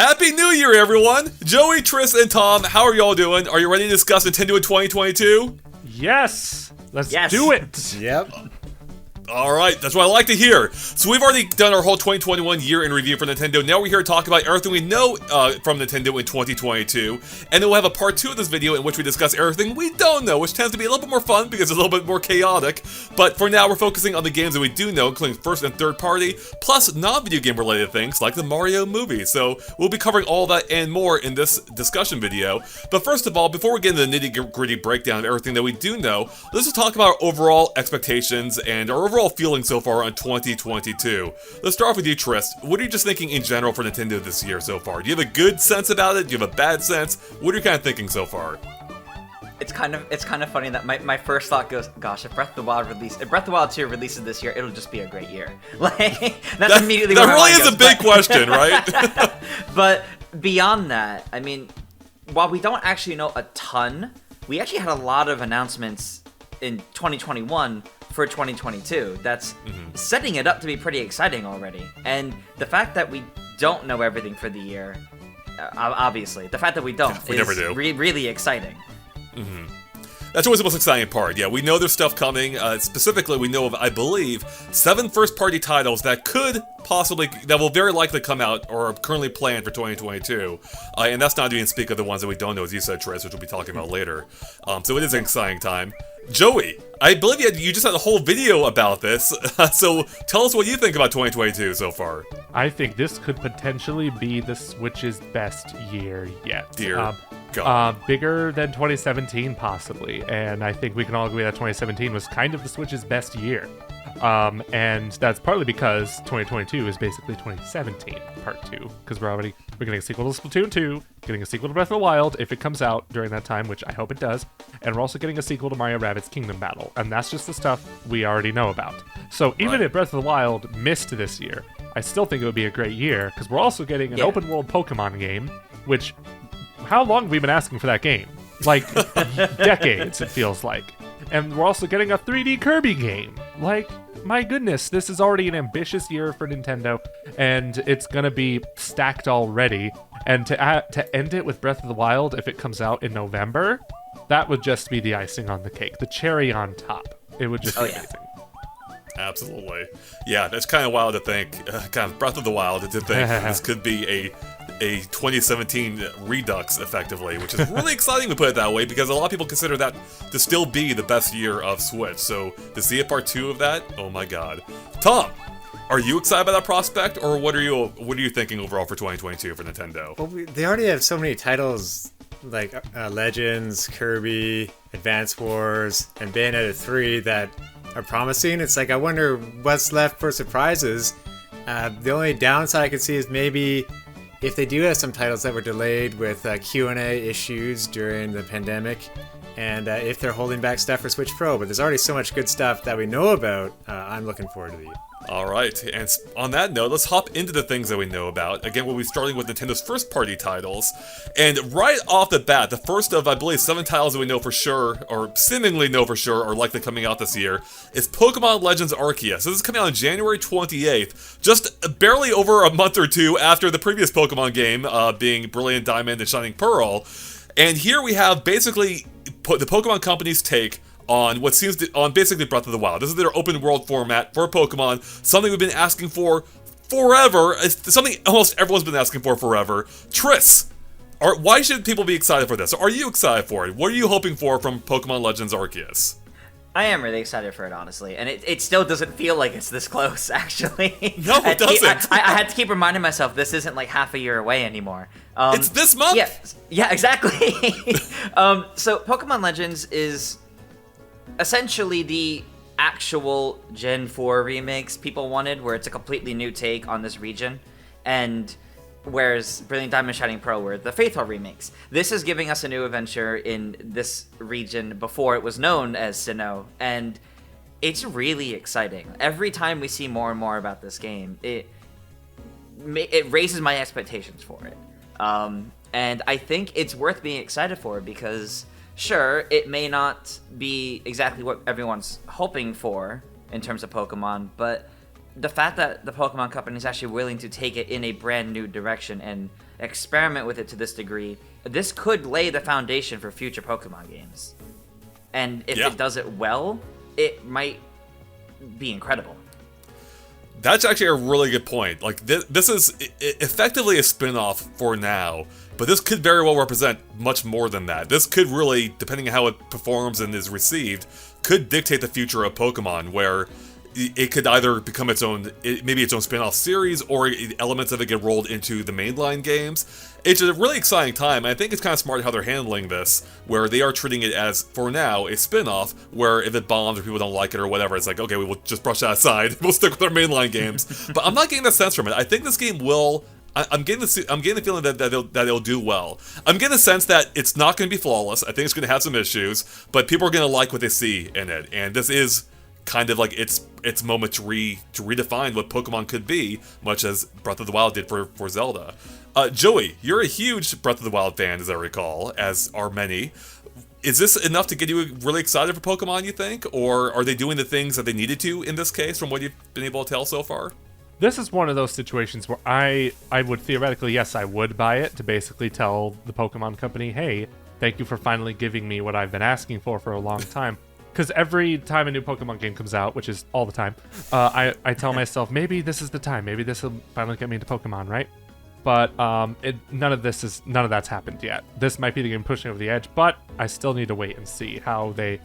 Happy New Year, everyone! Joey, Tris, and Tom, how are y'all doing? Are you ready to discuss Nintendo in 2022? Yes! Let's do it! Yep. Alright, that's what I like to hear. So we've already done our whole 2021 year in review for Nintendo. Now we're here to talk about everything we know from Nintendo in 2022. And then we'll have a part 2 of this video in which we discuss everything we don't know, which tends to be a little bit more fun because it's a little bit more chaotic. But for now, we're focusing on the games that we do know, including first and third party, plus non-video game related things like the Mario movie. So we'll be covering all that and more in this discussion video. But first of all, before we get into the nitty-gritty breakdown of everything that we do know, let's just talk about our overall expectations and our overall feeling so far on 2022. Let's start off with you, Tris. What are you just thinking in general for Nintendo this year so far? Do you have a good sense about it? Do you have a bad sense? What are you kind of thinking so far? It's kind of funny that my first thought goes, gosh, if Breath of the Wild 2 releases this year, it'll just be a great year. Like that's immediately that where really my mind is goes, a big question, right? But beyond that, I mean, while we don't actually know a ton, we actually had a lot of announcements in 2021 for 2022. That's setting it up to be pretty exciting already. And the fact that we don't know everything for the year, obviously, the fact that we don't is really exciting. That's always the most exciting part. Yeah, we know there's stuff coming. Specifically, we know of, I believe, 7 first-party titles that will very likely come out or are currently planned for 2022. And that's not even speak of the ones that we don't know, as you said, Tris, which we'll be talking about later. So it is an exciting time. Joey, I believe you just had a whole video about this. So tell us what you think about 2022 so far. I think this could potentially be the Switch's best year yet. Dear God. Bigger than 2017, possibly. And I think we can all agree that 2017 was kind of the Switch's best year. And that's partly because 2022 is basically 2017 part 2, because we're getting a sequel to Splatoon 2, getting a sequel to Breath of the Wild if it comes out during that time, which I hope it does, and we're also getting a sequel to Mario Rabbids Kingdom Battle, and that's just the stuff we already know about. So even if Breath of the Wild missed this year, I still think it would be a great year, because we're also getting an open world Pokemon game, which, how long have we been asking for that game? Like, decades, it feels like. And we're also getting a 3D Kirby game. Like, my goodness, this is already an ambitious year for Nintendo, and it's gonna be stacked already. And to end it with Breath of the Wild, if it comes out in November, that would just be the icing on the cake, the cherry on top. It would just be amazing. Absolutely. Yeah, that's kind of wild to think, kind of Breath of the Wild, to think this could be a 2017 redux, effectively, which is really exciting to put it that way, because a lot of people consider that to still be the best year of Switch. So to see a part 2 of that, oh my god. Tom, are you excited about that prospect, or what are you thinking overall for 2022 for Nintendo? Well, they already have so many titles like Legends, Kirby, Advance Wars, and Bayonetta 3 that are promising. It's like, I wonder what's left for surprises. The only downside I could see is maybe if they do have some titles that were delayed with Q&A issues during the pandemic, and if they're holding back stuff for Switch Pro. But there's already so much good stuff that we know about. I'm looking forward to these. Alright, and on that note, let's hop into the things that we know about. Again, we'll be starting with Nintendo's first-party titles. And right off the bat, the first of, I believe, 7 titles that we know for sure, or seemingly know for sure, are likely coming out this year, is Pokémon Legends Arceus. So this is coming out on January 28th, just barely over a month or two after the previous Pokémon game, being Brilliant Diamond and Shining Pearl. And here we have basically the Pokémon company's take on what seems to, on basically Breath of the Wild. This is their open world format for Pokemon, something we've been asking for forever. It's something almost everyone's been asking for forever. Tris, why should people be excited for this? Are you excited for it? What are you hoping for from Pokemon Legends Arceus? I am really excited for it, honestly, and it still doesn't feel like it's this close, actually. No, it doesn't. I had to keep reminding myself this isn't like half a year away anymore. It's this month? Yeah, exactly. So Pokemon Legends is essentially the actual Gen 4 remakes people wanted, where it's a completely new take on this region, and whereas Brilliant Diamond Shining Pearl were the Faithful remakes. This is giving us a new adventure in this region before it was known as Sinnoh, and it's really exciting. Every time we see more and more about this game, it raises my expectations for it. And I think it's worth being excited for, because sure, it may not be exactly what everyone's hoping for in terms of Pokemon, but the fact that the Pokemon Company is actually willing to take it in a brand new direction and experiment with it to this degree, this could lay the foundation for future Pokemon games. And if it does it well, it might be incredible. That's actually a really good point. Like, this is effectively a spin-off for now, but this could very well represent much more than that. This could really, depending on how it performs and is received, could dictate the future of Pokemon, where it could either become its own, maybe its own spin-off series, or elements of it get rolled into the mainline games. It's a really exciting time, and I think it's kind of smart how they're handling this, where they are treating it as, for now, a spin-off, where if it bombs or people don't like it or whatever, it's like, okay, we will just brush that aside, we'll stick with our mainline games. But I'm not getting that sense from it. I think this game will... I'm getting the feeling that it'll do well. I'm getting the sense that it's not going to be flawless. I think it's going to have some issues, but people are going to like what they see in it, and this is kind of like its moment to redefine what Pokemon could be, much as Breath of the Wild did for Zelda. Joey, you're a huge Breath of the Wild fan, as I recall, as are many. Is this enough to get you really excited for Pokemon, you think? Or are they doing the things that they needed to in this case, from what you've been able to tell so far? This is one of those situations where I would theoretically, yes, I would buy it to basically tell the Pokemon Company, hey, thank you for finally giving me what I've been asking for a long time. Because every time a new Pokemon game comes out, which is all the time, I tell myself, maybe this is the time. Maybe this will finally get me into Pokemon, right? But none of that's happened yet. This might be the game pushing over the edge, but I still need to wait and see how they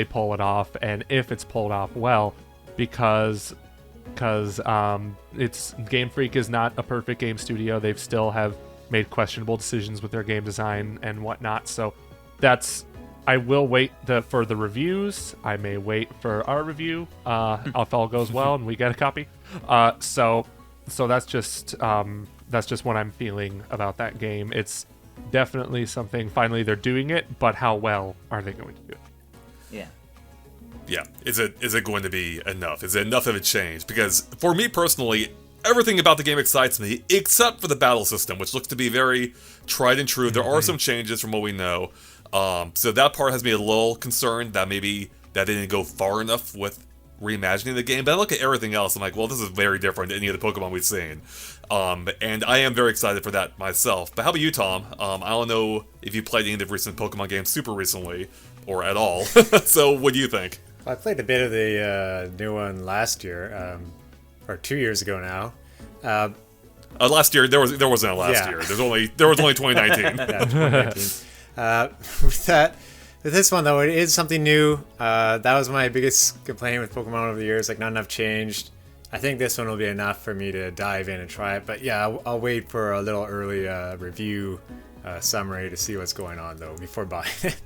pull it off, and if it's pulled off well, because it's Game Freak is not a perfect game studio. They've still have made questionable decisions with their game design and whatnot. So I will wait for the reviews. I may wait for our review if all goes well and we get a copy. So that's just what I'm feeling about that game. It's definitely something. Finally, they're doing it, but how well are they going to do it? Yeah. Yeah, is it going to be enough? Is it enough of a change? Because for me personally, everything about the game excites me, except for the battle system, which looks to be very tried and true. There are some changes from what we know. So that part has me a little concerned that maybe that didn't go far enough with reimagining the game. But I look at everything else, I'm like, well, this is very different than any of the Pokemon we've seen. And I am very excited for that myself. But how about you, Tom? I don't know if you played any of the recent Pokemon games super recently, or at all. So what do you think? Well, I played a bit of the new one last year, or 2 years ago now. Last year there wasn't a last year. There was only 2019. Yeah, 2019. With this one though, it is something new. That was my biggest complaint with Pokemon over the years. Like, not enough changed. I think this one will be enough for me to dive in and try it. But yeah, I'll wait for a little early review summary to see what's going on though before buying it.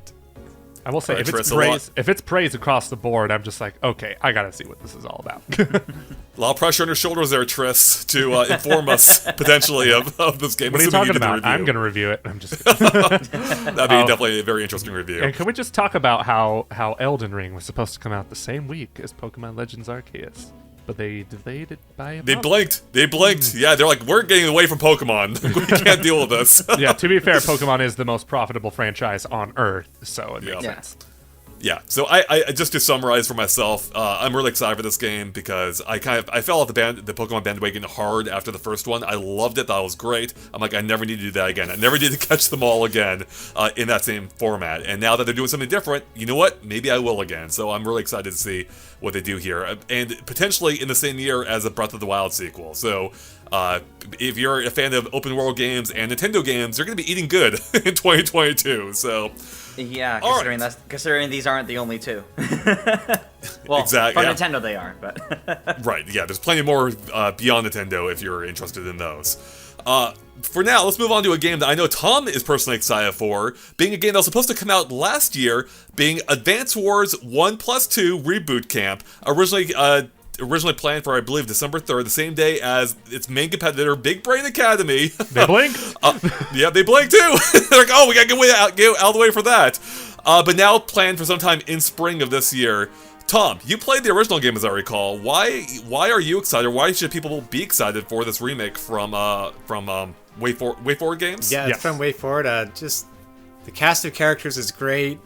I will say, if it's praise across the board, I'm just like, okay, I gotta see what this is all about. A lot of pressure on your shoulders there, Triss, to inform us potentially of this game. What are you talking about? I'm gonna review it. I'm just that'd be definitely a very interesting review. And can we just talk about how Elden Ring was supposed to come out the same week as Pokemon Legends Arceus? But they delayed it by a month. They blinked. Yeah, they're like, we're getting away from Pokemon. We can't deal with this. Yeah, to be fair, Pokemon is the most profitable franchise on Earth, so it makes sense. Yeah, so I just to summarize for myself, I'm really excited for this game because I fell off the Pokemon bandwagon hard after the first one. I loved it, thought it was great. I'm like, I never need to do that again. I never need to catch them all again in that same format. And now that they're doing something different, you know what? Maybe I will again. So I'm really excited to see what they do here, and potentially in the same year as a Breath of the Wild sequel. So if you're a fan of open world games and Nintendo games, you're going to be eating good in 2022. So. Yeah, considering these aren't the only two. Well, exactly, for Nintendo they are, but... Right, yeah, there's plenty more beyond Nintendo if you're interested in those. For now, let's move on to a game that I know Tom is personally excited for, being a game that was supposed to come out last year, being Advance Wars 1+2 Reboot Camp, originally planned for, I believe, December 3rd, the same day as its main competitor, Big Brain Academy. They blink? Yeah, they blink too. They're like, oh, we gotta get out of the way for that. But now planned for sometime in spring of this year. Tom, you played the original game, as I recall. Why are you excited? Why should people be excited for this remake from Way Forward Games? Yeah, it's from Way Forward. Just the cast of characters is great.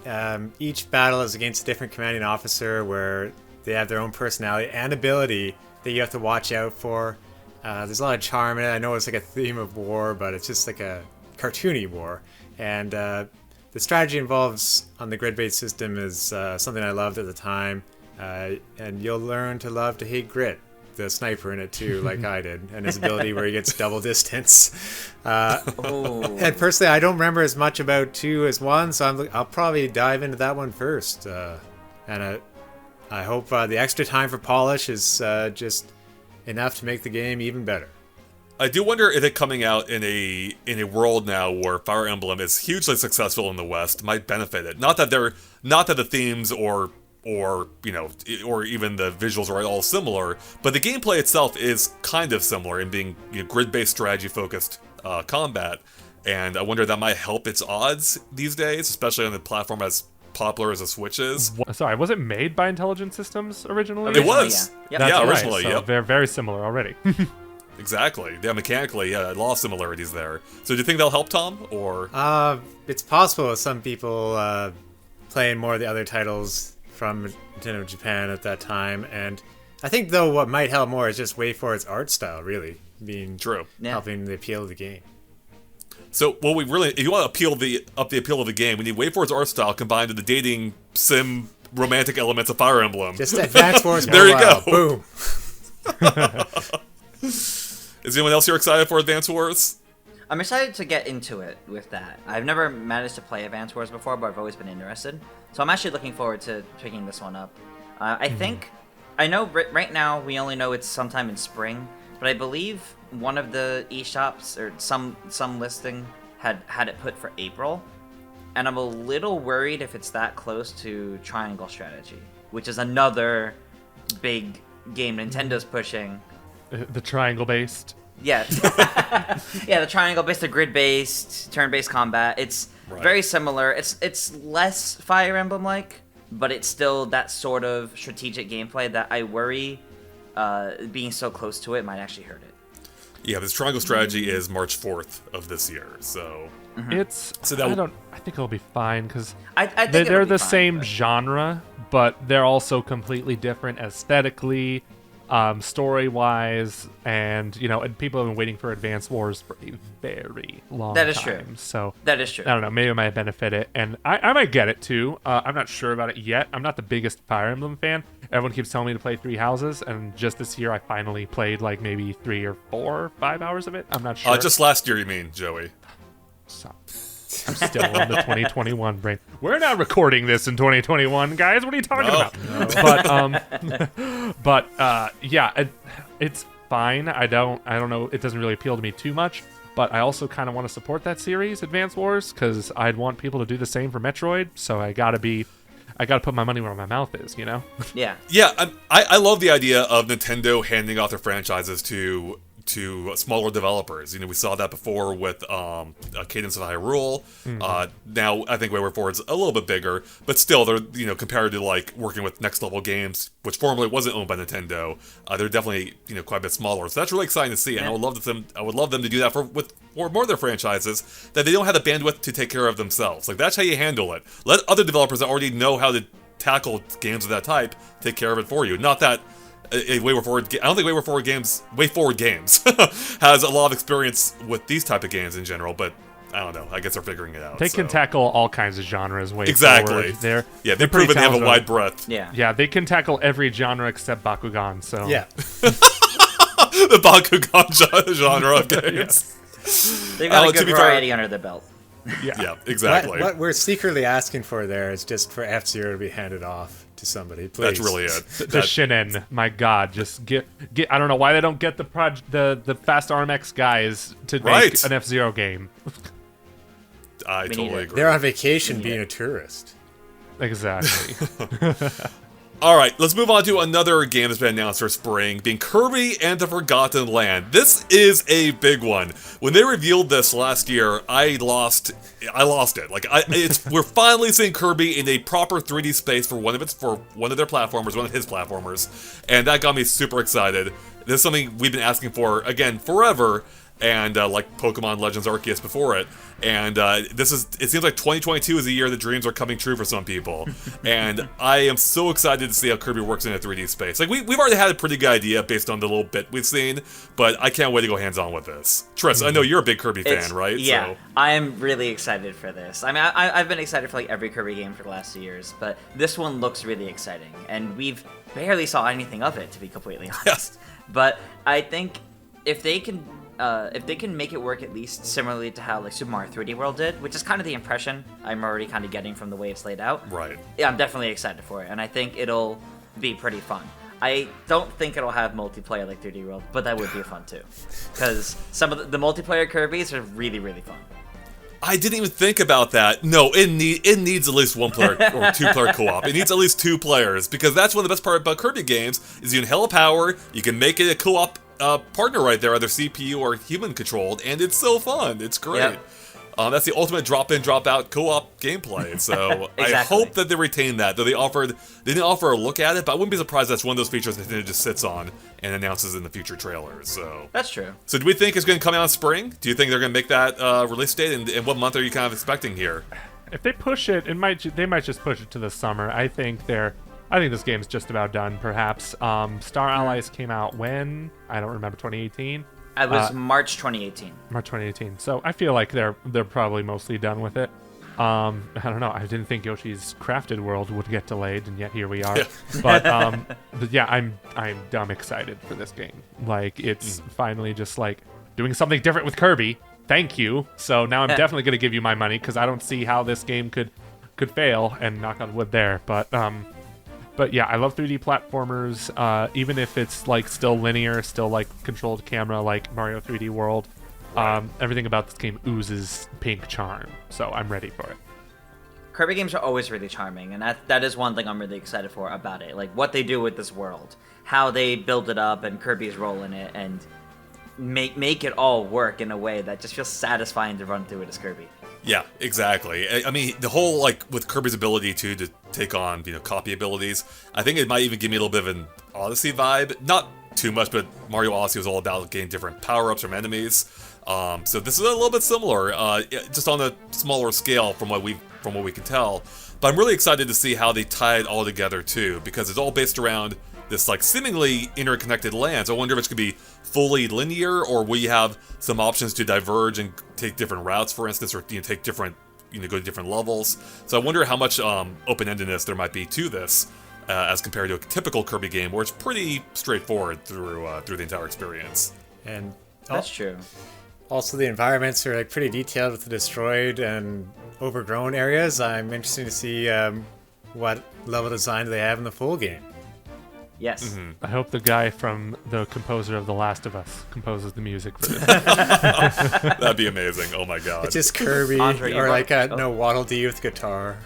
Each battle is against a different commanding officer, where they have their own personality and ability that you have to watch out for. There's a lot of charm in it. I know it's like a theme of war, but it's just like a cartoony war. And the strategy involves on the grid-based system is something I loved at the time. And you'll learn to love to hate Grit, the sniper in it too, like I did, and his ability where he gets double distance. And personally, I don't remember as much about 2 as 1, so I'll probably dive into that one first. And I hope the extra time for polish is just enough to make the game even better. I do wonder if it coming out in a world now where Fire Emblem is hugely successful in the West might benefit it. Not that the themes or you know, or even the visuals are all similar, but the gameplay itself is kind of similar in being, you know, grid-based strategy-focused combat, and I wonder if that might help its odds these days, especially on the platform as popular as the Switch is. Sorry, was it made by Intelligent Systems originally? It was. Yeah. That's Yeah, originally, right, so yep. they're very similar already. Exactly. Yeah, mechanically, yeah, a lot of similarities there. So do you think they'll help, Tom, or? It's possible with some people playing more of the other titles from Nintendo Japan at that time, and I think though what might help more is just wait for its art style really being True. helping the appeal of the game. So, well, if you want to up the appeal of the game, we need wait for its art style combined with the dating sim romantic elements of Fire Emblem. Just Advance Wars There you Mobile. go. Boom. Is anyone else here excited for Advance Wars? I'm excited to get into it with that. I've never managed to play Advance Wars before, but I've always been interested. So I'm actually looking forward to picking this one up. I know right now we only know it's sometime in spring, but I believe one of the eShops or some listing had it put for April. And I'm a little worried if it's that close to Triangle Strategy, which is another big game Nintendo's pushing. The triangle-based. Yeah. Yeah, the triangle-based, the grid-based, turn-based combat. It's very similar. It's less Fire Emblem-like, but it's still that sort of strategic gameplay that I worry being so close to it might actually hurt it. Yeah, this Triangle Strategy is March 4th of this year, so... It's. So that I think it'll be fine because I think they're it'll be the fine, same but- genre, but they're also completely different aesthetically, story-wise, and and people have been waiting for Advance Wars for a very long time. That is true. So That is true. I don't know. Maybe it might benefit it, and I might get it too. I'm not sure about it yet. I'm not the biggest Fire Emblem fan. Everyone keeps telling me to play Three Houses, and just this year I finally played like maybe 3 or 4 or 5 hours of it. I'm not sure. just last year, you mean, Joey? So, I'm still on the 2021 brain. We're not recording this in 2021, guys. What are you talking about? But yeah, it's fine. I don't know. It doesn't really appeal to me too much. But I also kind of want to support that series, Advance Wars, because I'd want people to do the same for Metroid. So I gotta put my money where my mouth is, Yeah. Yeah, I love the idea of Nintendo handing off their franchises to smaller developers. We saw that before with Cadence of Hyrule. Now I think Wayward Forward's a little bit bigger, but still, they're compared to like working with Next Level Games, which formerly wasn't owned by Nintendo. They're definitely quite a bit smaller. So that's really exciting to see, and I would love them to do that with more of their franchises that they don't have the bandwidth to take care of themselves. Like that's how you handle it. Let other developers that already know how to tackle games of that type take care of it for you. Not that. I don't think Way Forward Games has a lot of experience with these type of games in general, but I don't know. I guess they're figuring it out. They can tackle all kinds of genres way exactly. forward. They've pretty proven they have a talented. wide breadth. Yeah. They can tackle every genre except Bakugan. So Yeah. The Bakugan genre of games. They've got a to good be fair- variety under their belt. Yeah, exactly. What we're secretly asking for there is just for F-Zero to be handed off to somebody, please. That's really it. The Shinen, my God, just get. I don't know why they don't get the Fast RMX guys to make an F-Zero game. I need totally it. agree. They're on vacation being a tourist. Exactly. All right, let's move on to another game that's been announced for spring, being Kirby and the Forgotten Land. This is a big one. When they revealed this last year, I lost it. Like, we're finally seeing Kirby in a proper 3D space for one of his platformers, and that got me super excited. This is something we've been asking for again forever. and like Pokemon Legends Arceus before it. And it seems like 2022 is the year that dreams are coming true for some people. And I am so excited to see how Kirby works in a 3D space. Like, we've already had a pretty good idea based on the little bit we've seen, but I can't wait to go hands-on with this. Triss, I know you're a big Kirby fan, right? Yeah, So. I am really excited for this. I mean, I've been excited for like every Kirby game for the last 2 years, but this one looks really exciting, and we've barely saw anything of it, to be completely honest. Yes. But I think if they can make it work at least similarly to how like Super Mario 3D World did, which is kind of the impression I'm already kind of getting from the way it's laid out. Right. Yeah, I'm definitely excited for it, and I think it'll be pretty fun. I don't think it'll have multiplayer like 3D World, but that would be fun too, because some of the multiplayer Kirby's are really, really fun. I didn't even think about that. No, it needs at least one player or two-player co-op. It needs at least 2 players, because that's one of the best part about Kirby games is you can hella power, you can make it a co-op partner right there, either CPU or human-controlled, and it's so fun. It's great. Yep. That's the ultimate drop-in, drop-out co-op gameplay. So Exactly. I hope that they retain that. Though they didn't offer a look at it, but I wouldn't be surprised that's one of those features that Nintendo just sits on and announces in the future trailers. So That's true. So do we think it's going to come out in spring? Do you think they're going to make that release date? And what month are you kind of expecting here? If they push it, they might just push it to the summer. I think this game's just about done. Perhaps Star Allies came out when? I don't remember. 2018. It was March 2018. March 2018. So I feel like they're probably mostly done with it. I don't know. I didn't think Yoshi's Crafted World would get delayed, and yet here we are. But yeah, I'm dumb excited for this game. Like, it's finally just like doing something different with Kirby. Thank you. So now I'm definitely going to give you my money, because I don't see how this game could fail, and knock on wood there. But yeah, I love 3D platformers, even if it's like still linear, still like controlled camera like Mario 3D World. Everything about this game oozes pink charm, so I'm ready for it. Kirby games are always really charming, and that is one thing I'm really excited for about it. Like, what they do with this world, how they build it up, and Kirby's role in it, and make it all work in a way that just feels satisfying to run through it as Kirby. Yeah, exactly. I mean, the whole, like, with Kirby's ability to take on, copy abilities, I think it might even give me a little bit of an Odyssey vibe. Not too much, but Mario Odyssey was all about getting different power-ups from enemies. So this is a little bit similar, just on a smaller scale from what we can tell. But I'm really excited to see how they tie it all together, too, because it's all based around this, like, seemingly interconnected land. So I wonder if it's going to be fully linear, or will you have some options to diverge and take different routes, for instance, or take different, go to different levels. So I wonder how much open-endedness there might be to this, as compared to a typical Kirby game, where it's pretty straightforward through the entire experience. And That's true. also the environments are like pretty detailed with the destroyed and overgrown areas. I'm interested to see what level design do they have in the full game. Yes. I hope the guy from the composer of The Last of Us composes the music for this. That'd be amazing. Oh my god. It's just Kirby, Andre, or like Waddle Dee with guitar.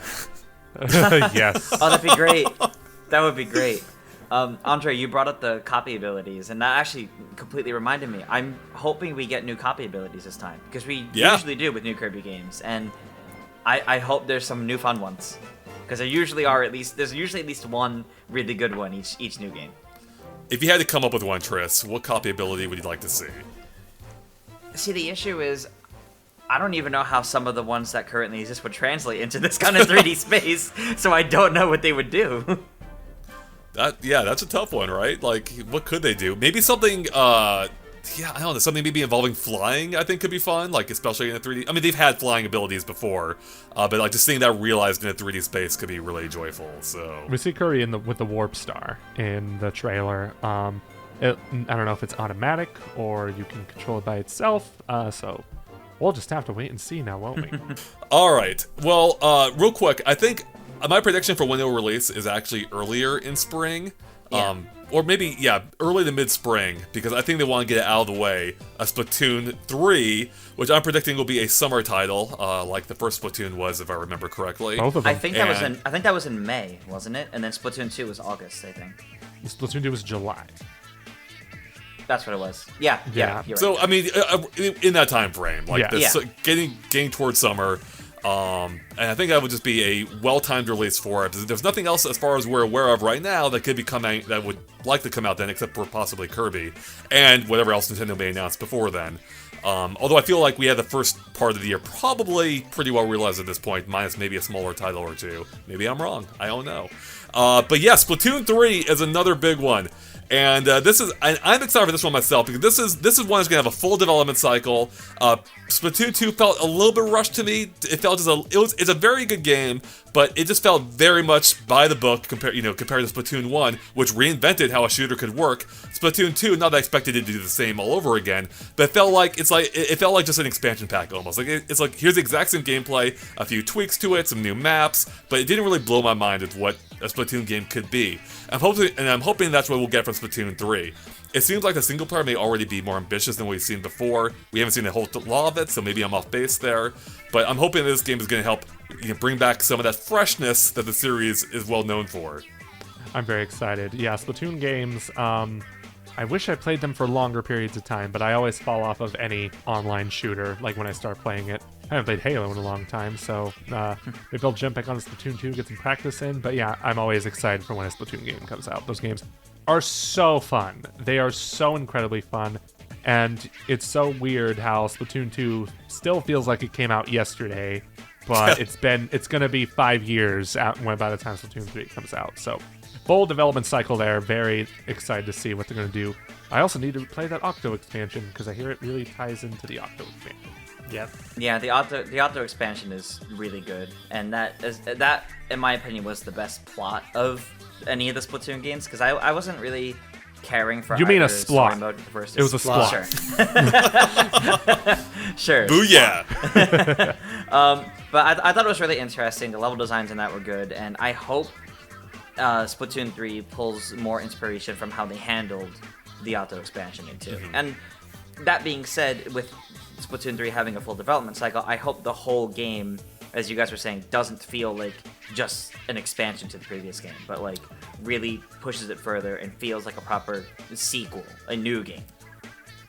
Yes. Oh, that'd be great. That would be great. Andre, you brought up the copy abilities, and that actually completely reminded me. I'm hoping we get new copy abilities this time, because we usually do with new Kirby games, and I hope there's some new fun ones, because there's usually at least one really good one each new game. If you had to come up with one, Triss, what copy ability would you like to see? See, the issue is, I don't even know how some of the ones that currently exist would translate into this kind of 3D space, so I don't know what they would do. That's a tough one, right? Like, what could they do? Maybe something, I don't know, something maybe involving flying, I think could be fun, like, especially in a 3D... I mean, they've had flying abilities before, but, like, just seeing that realized in a 3D space could be really joyful, so... We see Kirby with the Warp Star in the trailer. I don't know if it's automatic, or you can control it by itself, so... We'll just have to wait and see now, won't we? Alright, well, real quick, I think my prediction for when it will release is actually earlier in spring. Yeah. Or maybe, early to mid-spring, because I think they want to get it out of the way. A Splatoon 3, which I'm predicting will be a summer title, like the first Splatoon was, if I remember correctly. Both of them. I think that was in May, wasn't it? And then Splatoon 2 was August, I think. Splatoon 2 was July. That's what it was. Yeah. You're right. So, I mean, in that time frame, like, Yeah. getting towards summer, and I think that would just be a well-timed release for it. There's nothing else, as far as we're aware of right now, that could be coming, that would likely come out then, except for possibly Kirby, and whatever else Nintendo may announce before then. Although I feel like we had the first part of the year probably pretty well realized at this point, minus maybe a smaller title or two. Maybe I'm wrong. I don't know. But yeah, Splatoon 3 is another big one. And I'm excited for this one myself, because this is one that's gonna have a full development cycle. Splatoon 2 felt a little bit rushed to me. It felt it's a very good game, but it just felt very much by the book compared to Splatoon 1, which reinvented how a shooter could work. Splatoon 2, not that I expected it to do the same all over again, but it felt like just an expansion pack almost. Like it's like, here's the exact same gameplay, a few tweaks to it, some new maps, but it didn't really blow my mind with what a Splatoon game could be. I'm hoping that's what we'll get from Splatoon 3. It seems like the single player may already be more ambitious than we've seen before. We haven't seen a whole lot of it, so maybe I'm off base there. But I'm hoping this game is going to help bring back some of that freshness that the series is well known for. I'm very excited. Yeah, Splatoon games, I wish I played them for longer periods of time, but I always fall off of any online shooter, like when I start playing it. I haven't played Halo in a long time, so maybe I'll jump back on Splatoon 2, get some practice in. But yeah, I'm always excited for when a Splatoon game comes out. Those games are so fun. They are so incredibly fun. And it's so weird how Splatoon 2 still feels like it came out yesterday, but it's going to be 5 years by the time Splatoon 3 comes out. So full development cycle there. Very excited to see what they're going to do. I also need to play that Octo expansion, because I hear it really ties into the Octo expansion. Yep. Yeah, the Octo expansion is really good, and that in my opinion was the best plot of any of the Splatoon games, because I wasn't really caring for. You mean a story splot? Mode versus It was a splot. Sure. Booyah! But I thought it was really interesting. The level designs in that were good, and I hope Splatoon 3 pulls more inspiration from how they handled the Octo expansion into. Mm-hmm. And that being said, with Splatoon 3 having a full development cycle, I hope the whole game, as you guys were saying, doesn't feel like just an expansion to the previous game, but like really pushes it further and feels like a proper sequel, a new game.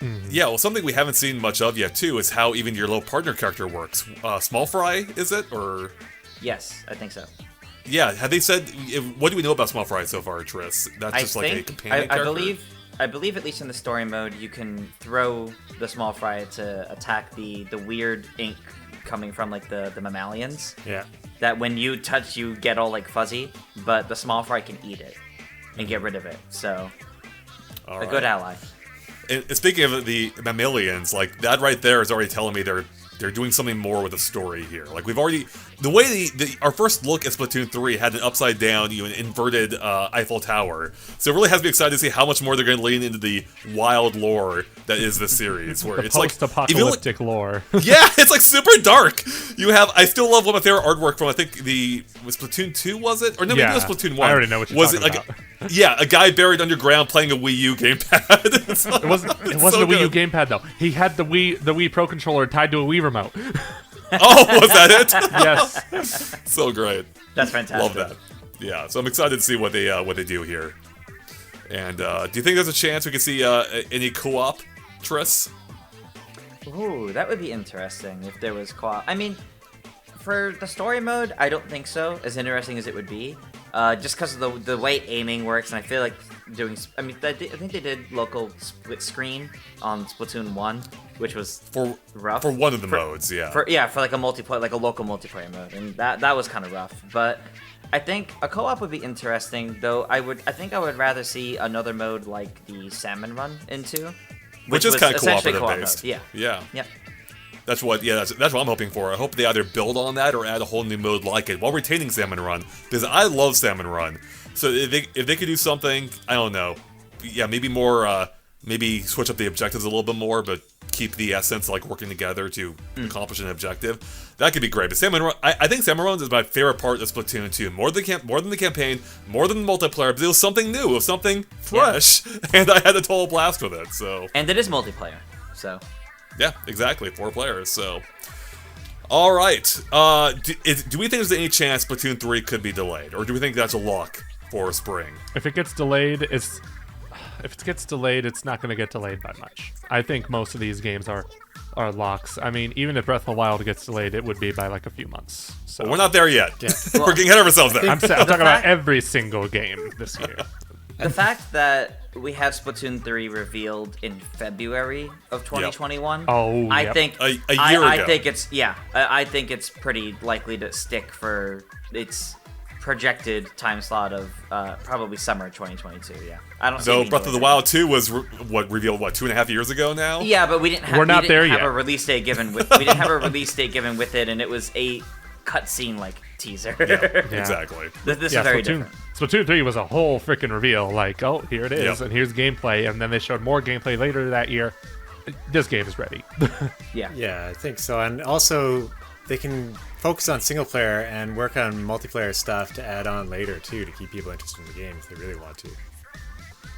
Mm-hmm. Yeah, well, something we haven't seen much of yet, too, is how even your little partner character works. Small Fry, is it? Or... Yes, I think so. Yeah, have they said... What do we know about Small Fry so far, Triss? That's just like a companion character? I believe, at least in the story mode, you can throw the Small Fry to attack the weird ink coming from like the mammalians. Yeah. That when you touch, you get all like fuzzy, but the Small Fry can eat it and get rid of it. So, a good ally. And speaking of the mammalians, like that right there is already telling me they're doing something more with the story here. Like we've already, the way our first look at Splatoon 3 had an upside down, an inverted Eiffel Tower. So it really has me excited to see how much more they're going to lean into the wild lore that is this series. Where it's like post-apocalyptic lore. Yeah, it's like super dark. I still love one of my favorite artwork from, I think was Splatoon 2, was it? Or no, maybe it was Splatoon 1. I already know what you're talking about. Yeah, a guy buried underground playing a Wii U gamepad. It wasn't a Wii U gamepad though. He had the Wii Pro controller tied to a Wii remote. Oh, was that it? Yes. So great. That's fantastic. Love that. Yeah, so I'm excited to see what they do here. And do you think there's a chance we could see any co-op, Triss? Ooh, that would be interesting if there was co-op. I mean, for the story mode, I don't think so, as interesting as it would be. Just because of the way aiming works, and I feel like I think they did local split screen on Splatoon 1, which was rough. For one of the modes, yeah. For like a multiplayer, like a local multiplayer mode, and that was kind of rough. But I think a co-op would be interesting, though. I think I would rather see another mode like the Salmon Run into, which is kind of essentially cooperative based. Yeah. Yeah. Yep. That's what I'm hoping for. I hope they either build on that or add a whole new mode like it while retaining Salmon Run, because I love Salmon Run. So if they could do something, I don't know, yeah, maybe more, maybe switch up the objectives a little bit more, but keep the essence like working together to accomplish an objective. That could be great. But Salmon Run, I think Salmon Run is my favorite part of Splatoon 2. More than the campaign, more than the multiplayer, but it was something new, it was something fresh, and I had a total blast with it. So. And it is multiplayer, so. Yeah, exactly. 4 players, so... Alright, do we think there's any chance Splatoon 3 could be delayed? Or do we think that's a lock for spring? If it gets delayed, it's not going to get delayed by much. I think most of these games are locks. I mean, even if Breath of the Wild gets delayed, it would be by like a few months. So well, we're not there yet. Yeah. We're getting ahead of ourselves there. I'm talking about every single game this year. The fact that we had Splatoon 3 revealed in February of 2021. Oh, I yep. think A year I ago. think it's I think it's pretty likely to stick for its projected time slot of probably summer 2022. Yeah, I don't. see So any Breath of the later. Wild 2 was revealed 2.5 years ago now. Yeah, but we didn't have. We're not we there didn't have yet. a release date given with. We didn't have a release date given with it, and it was a cutscene like teaser. Yeah. Exactly. This Yeah, is very Splatoon, different. Splatoon 3 was a whole freaking reveal. Like, oh, here it is, Yep. and here's gameplay, and then they showed more gameplay later that year. This game is ready. Yeah. Yeah, I think so. And also, they can focus on single player and work on multiplayer stuff to add on later, too, to keep people interested in the game if they really want to.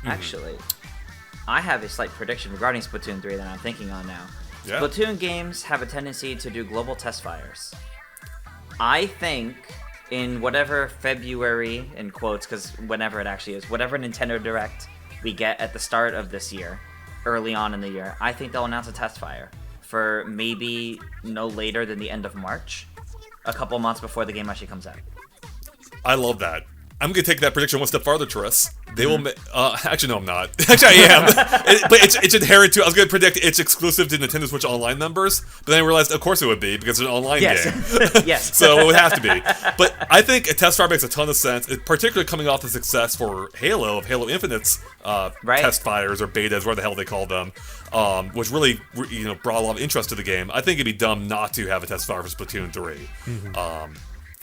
Actually, I have a slight prediction regarding Splatoon 3 that I'm thinking on now. Yeah. Splatoon games have a tendency to do global test fires. I think in whatever February, in quotes, because whenever it actually is, whatever Nintendo Direct we get at the start of this year, early on in the year, I think they'll announce a test fire for maybe no later than the end of March, a couple months before the game actually comes out. I love that. I'm gonna take that prediction one step farther, Tris. They will. Actually, no, I'm not. Actually, I am. But it's inherent to. I was gonna predict it's exclusive to Nintendo Switch Online members, but then I realized, of course, it would be because it's an online Yes. game. Yes. So it would have to be. But I think a test fire makes a ton of sense, particularly coming off the success for Halo of Halo Infinite's Right. test fires or betas, whatever the hell they call them, which really brought a lot of interest to the game. I think it'd be dumb not to have a test fire for Splatoon 3.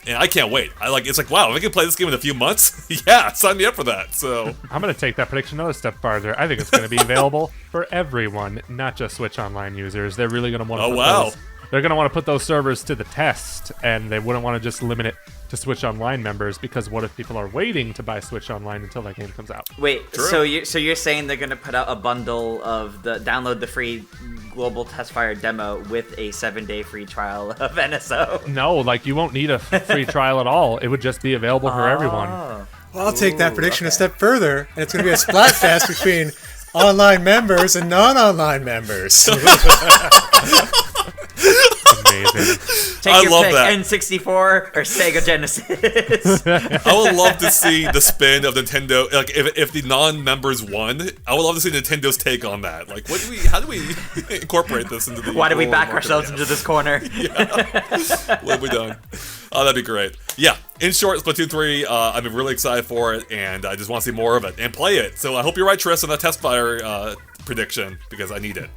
And I can't wait. It's like, wow, if I can play this game in a few months, yeah, sign me up for that. So I'm going to take that prediction another step farther. I think it's going to be available for everyone, not just Switch Online users. They're really going to want to put wow. those, they're going to want to put those servers to the test, and they wouldn't want to just limit it to Switch Online members, because what if people are waiting to buy Switch Online until that game comes out? Wait, True. so you're saying they're gonna put out a bundle of the download the free global test fire demo with a 7-day free trial of NSO? No, like, you won't need a free trial at all. It would just be available for everyone. Oh. Well, I'll take that prediction okay. a step further, and it's going to be a splatfest between online members and non-online members. Amazing. Take I your love pick, that. N64 or Sega Genesis. I would love to see the spin of Nintendo. Like, if the non-members won, I would love to see Nintendo's take on that. Like, how do we incorporate this into the? Why do we back market ourselves right into this corner? what have we done? Oh, that'd be great. Yeah, in short, Splatoon 3, I've been really excited for it, and I just want to see more of it and play it. So I hope you're right, Tris, on that test fire prediction, because I need it.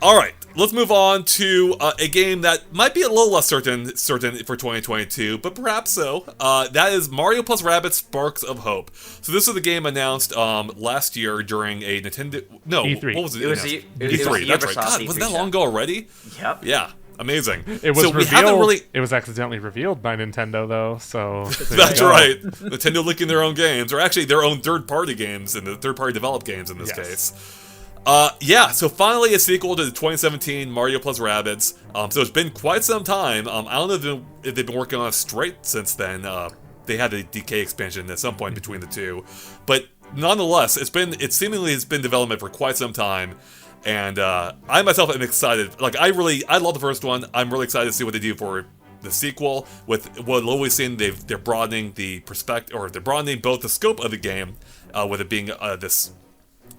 All right, let's move on to a game that might be a little less certain for 2022, but perhaps so. That is Mario plus Rabbids Sparks of Hope. So this is the game announced last year during a Nintendo... No, E3. what was it? It was announced? it was E3, that's right. Ubisoft God, E3 was that show. long ago already? Yep. Yeah, amazing. It was so revealed. we haven't really... It was accidentally revealed by Nintendo, though. So there That's you go. right. Nintendo leaking their own games, or actually their own third-party games, and the third-party developed games in this Yes. case. Yeah, so finally a sequel to the 2017 Mario plus Rabbids. So it's been quite some time. I don't know if they've been working on it straight since then. They had a DK expansion at some point between the two, but nonetheless, it seemingly has been development for quite some time. And I myself am excited. Like, I love the first one. I'm really excited to see what they do for the sequel. With what Lowe's seen, they're broadening the perspective, or they're broadening both the scope of the game, with it being this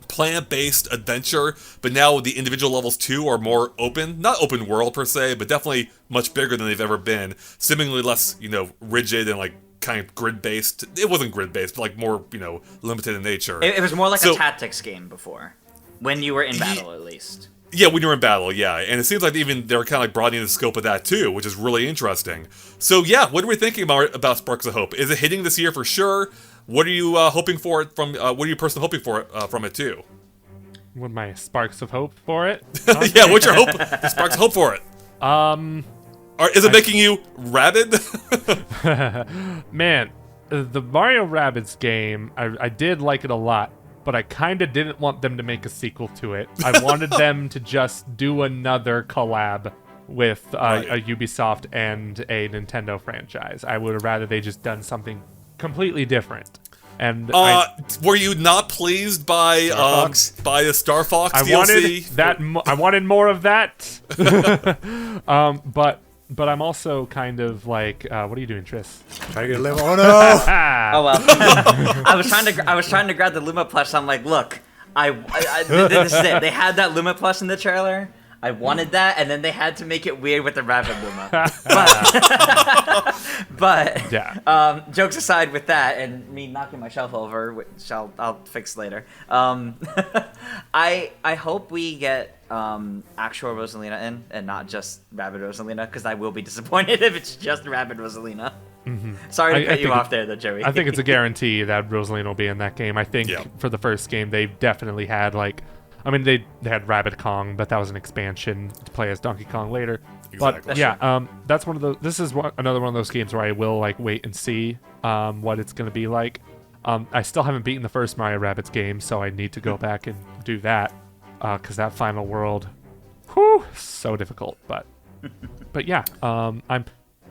plant-based adventure, but now the individual levels too are more open, not open world per se, but definitely much bigger than they've ever been, seemingly less, rigid and like kind of grid-based. It wasn't grid-based, but like more, limited in nature. It was more like So- a tactics game before, when you were in battle at least. Yeah, when you're in battle, yeah. And it seems like even they're kind of like broadening the scope of that too, which is really interesting. So yeah, what are we thinking about Sparks of Hope? Is it hitting this year for sure? What are you hoping for it from? What are you personally hoping for from it too? With my sparks of hope for it. Yeah, what's your hope? Sparks of Hope for it. Or is it making you rabid? Man, the Mario Rabbids game, I did like it a lot, but I kind of didn't want them to make a sequel to it. I wanted them to just do another collab with a Ubisoft and a Nintendo franchise. I would have rather they just done something completely different. And were you not pleased by the Star Fox I DLC? wanted that. I wanted more of that. But but I'm also kind of like, what are you doing, Tris? Try to get a little. Oh no! Oh well. I was trying to grab the Luma plush. So I'm like, look, this is it. They had that Luma plush in the trailer. I wanted that, and then they had to make it weird with the rabbit Luma. But Yeah. Jokes aside with that, and me knocking my shelf over, which I'll fix later. I hope we get actual Rosalina in, and not just Rabbid Rosalina, because I will be disappointed if it's just Rabbid Rosalina. Mm-hmm. Sorry to I cut you think off there, though, Joey. I think it's a guarantee that Rosalina will be in that game. I think for the first game, they definitely had like, I mean, they had Rabbid Kong, but that was an expansion to play as Donkey Kong later. Exactly. But yeah, that's one of those. This is another one of those games where I will like wait and see what it's going to be like. I still haven't beaten the first Mario Rabbids game, so I need to go back and do that because that final world, whew, so difficult. But yeah, I'm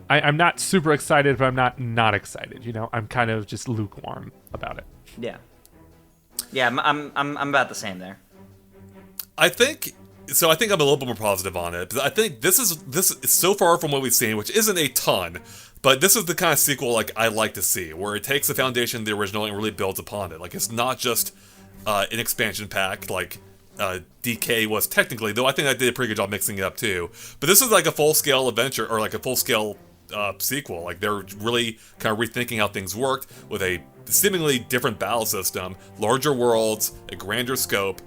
not super excited, but I'm not excited. You know, I'm kind of just lukewarm about it. Yeah. I'm about the same there. I think I'm a little bit more positive on it. I think this is so far from what we've seen, which isn't a ton, but this is the kind of sequel like I like to see, where it takes the foundation of the original and really builds upon it. Like, it's not just an expansion pack like DK was technically, though I think I did a pretty good job mixing it up too. But this is like a full-scale adventure, or like a full-scale sequel. Like, they're really kind of rethinking how things worked with a seemingly different battle system, larger worlds, a grander scope,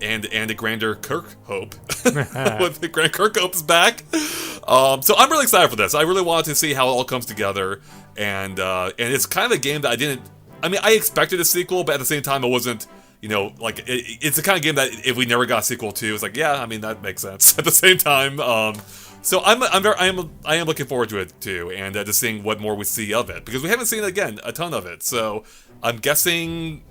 and a grander Kirk Hope. With the Grand Kirk Hope's back. So I'm really excited for this. I really wanted to see how it all comes together, and it's kind of a game that I expected a sequel, but at the same time I wasn't, you know, like, it's the kind of game that if we never got a sequel to, it's like, yeah, I mean, that makes sense at the same time. So I am looking forward to it too, and just seeing what more we see of it, because we haven't seen again a ton of it. So I'm guessing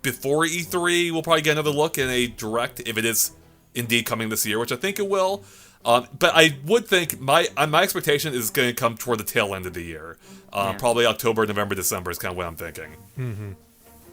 before E3 we'll probably get another look in a direct, if it is indeed coming this year, which I think it will. But I would think my expectation is going to come toward the tail end of the year, probably October, November, December is kind of what I'm thinking. Mm-hmm.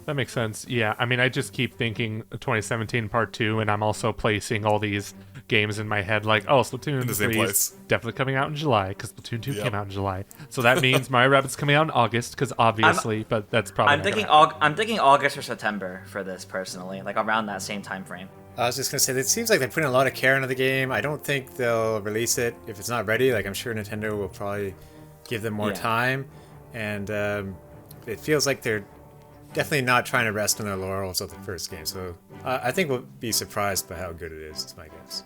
That makes sense. Yeah, I mean, I just keep thinking 2017 Part 2, and I'm also placing all these games in my head like, oh, Splatoon 3 is definitely coming out in July, because Splatoon 2 came out in July. So that means Mario Rabbids coming out in August, because obviously, but that's probably I'm thinking August or September for this, personally, like around that same time frame. I was just gonna say, it seems like they're putting a lot of care into the game. I don't think they'll release it if it's not ready. Like, I'm sure Nintendo will probably give them more time, and it feels like they're definitely not trying to rest on their laurels of the first game. So I think we'll be surprised by how good it is my guess.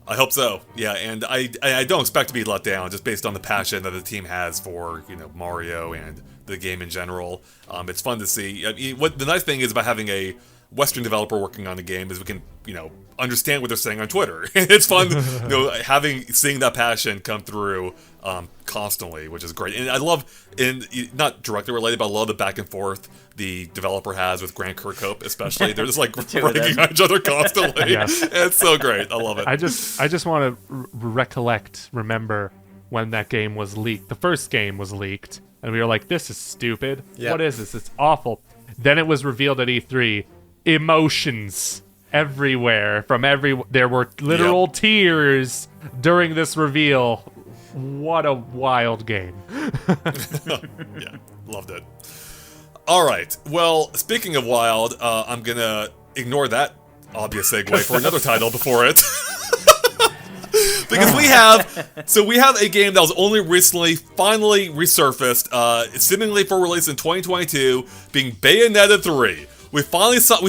I hope so. Yeah, and I don't expect to be let down just based on the passion that the team has for, you know, Mario and the game in general. It's fun to see. I mean, what the nice thing is about having a Western developer working on the game is we can, you know, understand what they're saying on Twitter. It's fun, you know, seeing that passion come through constantly, which is great. And I love, not directly related, but I love the back and forth the developer has with Grant Kirkhope, especially. They're just like breaking on each other constantly. Yes. It's so great. I love it. I just want to remember when that game was leaked. The first game was leaked, and we were like, this is stupid. Yep. What is this? It's awful. Then it was revealed at E3. Emotions everywhere there were literal tears during this reveal. What a wild game. Yeah, loved it. All right, well, speaking of wild, I'm gonna ignore that obvious segue for another title before it. Because we have a game that was only recently finally resurfaced, seemingly for release in 2022, being Bayonetta 3. We finally saw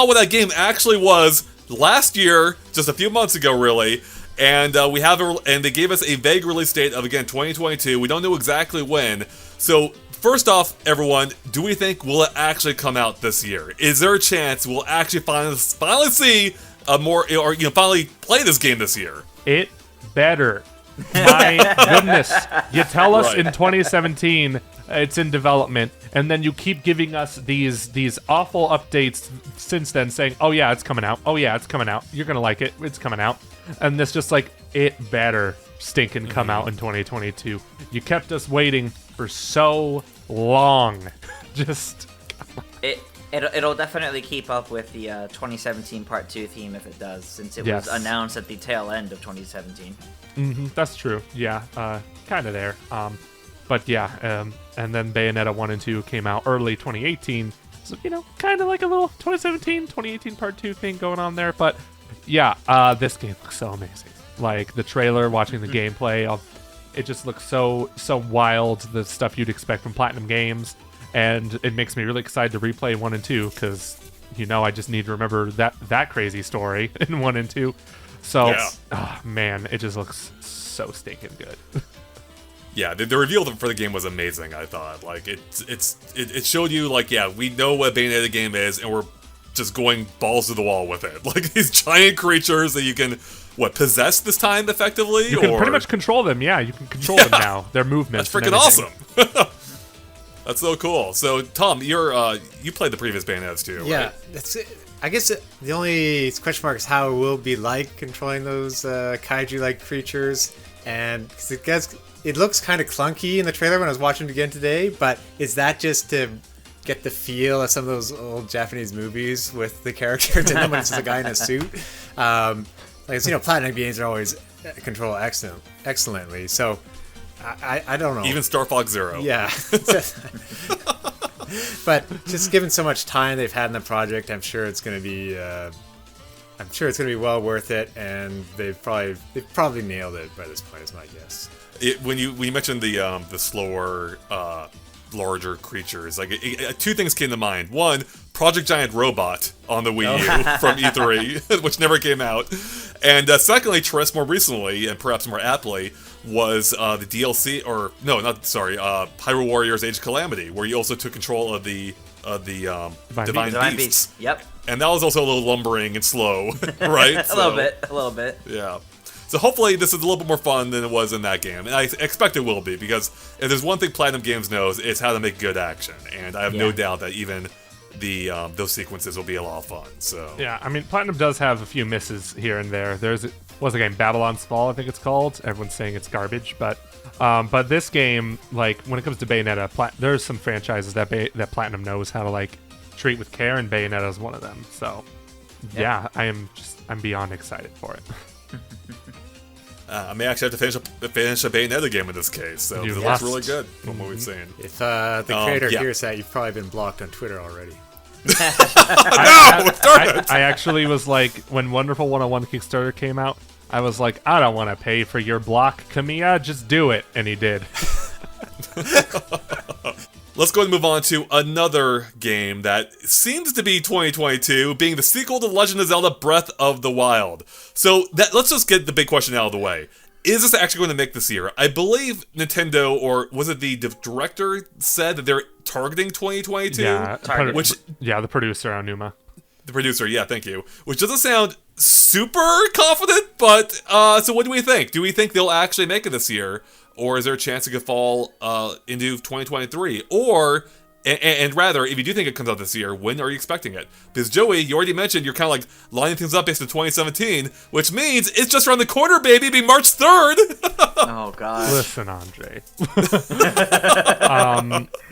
what that game actually was last year, just a few months ago, really, and and they gave us a vague release date of, again, 2022. We don't know exactly when. So first off, everyone, do we think will it actually come out this year? Is there a chance we'll actually finally see a more, or, you know, finally play this game this year? It better. My goodness. You tell us in 2017 it's in development, and then you keep giving us these awful updates since then saying, oh yeah, it's coming out. Oh yeah, it's coming out. You're gonna like it. It's coming out. And it's just like, it better stinking come out in 2022. You kept us waiting for so long. Just... It It'll definitely keep up with the 2017 Part 2 theme if it does, since it was announced at the tail end of 2017. That's true. Yeah, kind of there. But yeah, and then Bayonetta 1 and 2 came out early 2018. So, kind of like a little 2018 Part 2 thing going on there. But yeah, this game looks so amazing. Like the trailer, watching the gameplay, it just looks so wild, the stuff you'd expect from Platinum Games. And it makes me really excited to replay 1 and 2 because, I just need to remember that crazy story in 1 and 2. So, oh, man, it just looks so stinking good. Yeah, the reveal for the game was amazing, I thought. Like, it showed you, like, yeah, we know what a Bayonetta game is, and we're just going balls to the wall with it. Like, these giant creatures that you can, possess this time, effectively? You can pretty much control them, yeah. You can control them now, their movements. That's freaking awesome! That's so cool. So, Tom, you played the previous Bayonettas too, right? Yeah, that's it. I guess the only question mark is how it will be like controlling those kaiju-like creatures, and because it looks kind of clunky in the trailer when I was watching it again today. But is that just to get the feel of some of those old Japanese movies with the characters in them when it's just a guy in a suit? Platinum games are always control excellently. So I don't know. Even Star Fox Zero. Yeah. But just given so much time they've had in the project, I'm sure it's going to be well worth it, and they've probably nailed it by this point, is my guess. When you mentioned the slower, larger creatures, like two things came to mind. One, Project Giant Robot on the Wii U from E3, which never came out, and secondly, Triss more recently and perhaps more aptly was the DLC, Hyrule Warriors: Age of Calamity, where you also took control of the Divine Beasts. Yep. And that was also a little lumbering and slow, right? A little bit. Yeah. So hopefully this is a little bit more fun than it was in that game. And I expect it will be, because if there's one thing Platinum Games knows, it's how to make good action. And I have no doubt that even those sequences will be a lot of fun. So yeah, I mean, Platinum does have a few misses here and there. What's the game? Babylon's Fall, I think it's called. Everyone's saying it's garbage, but this game, like when it comes to Bayonetta, there's some franchises that Platinum knows how to like treat with care, and Bayonetta is one of them. So yeah, I'm beyond excited for it. I may actually have to finish a Bayonetta game in this case, so it looks really good from what we've seen. If the creator hears that, you've probably been blocked on Twitter already. I actually was like, when Wonderful 101 Kickstarter came out, I was like, I don't want to pay for your block, Kamiya, just do it. And he did. Let's go ahead and move on to another game that seems to be 2022, being the sequel to Legend of Zelda Breath of the Wild. So let's just get the big question out of the way. Is this actually going to make this year? I believe Nintendo, or was it the director, said that they're targeting 2022? Yeah, the producer, Aonuma. The producer, yeah, thank you. Which doesn't sound super confident, but so what do we think? Do we think they'll actually make it this year? Or is there a chance it could fall into 2023? Or, and rather, if you do think it comes out this year, when are you expecting it? Because Joey, you already mentioned you're kind of like lining things up based on 2017, which means it's just around the corner, baby. It'll be March 3rd. Oh God! Listen, Andre.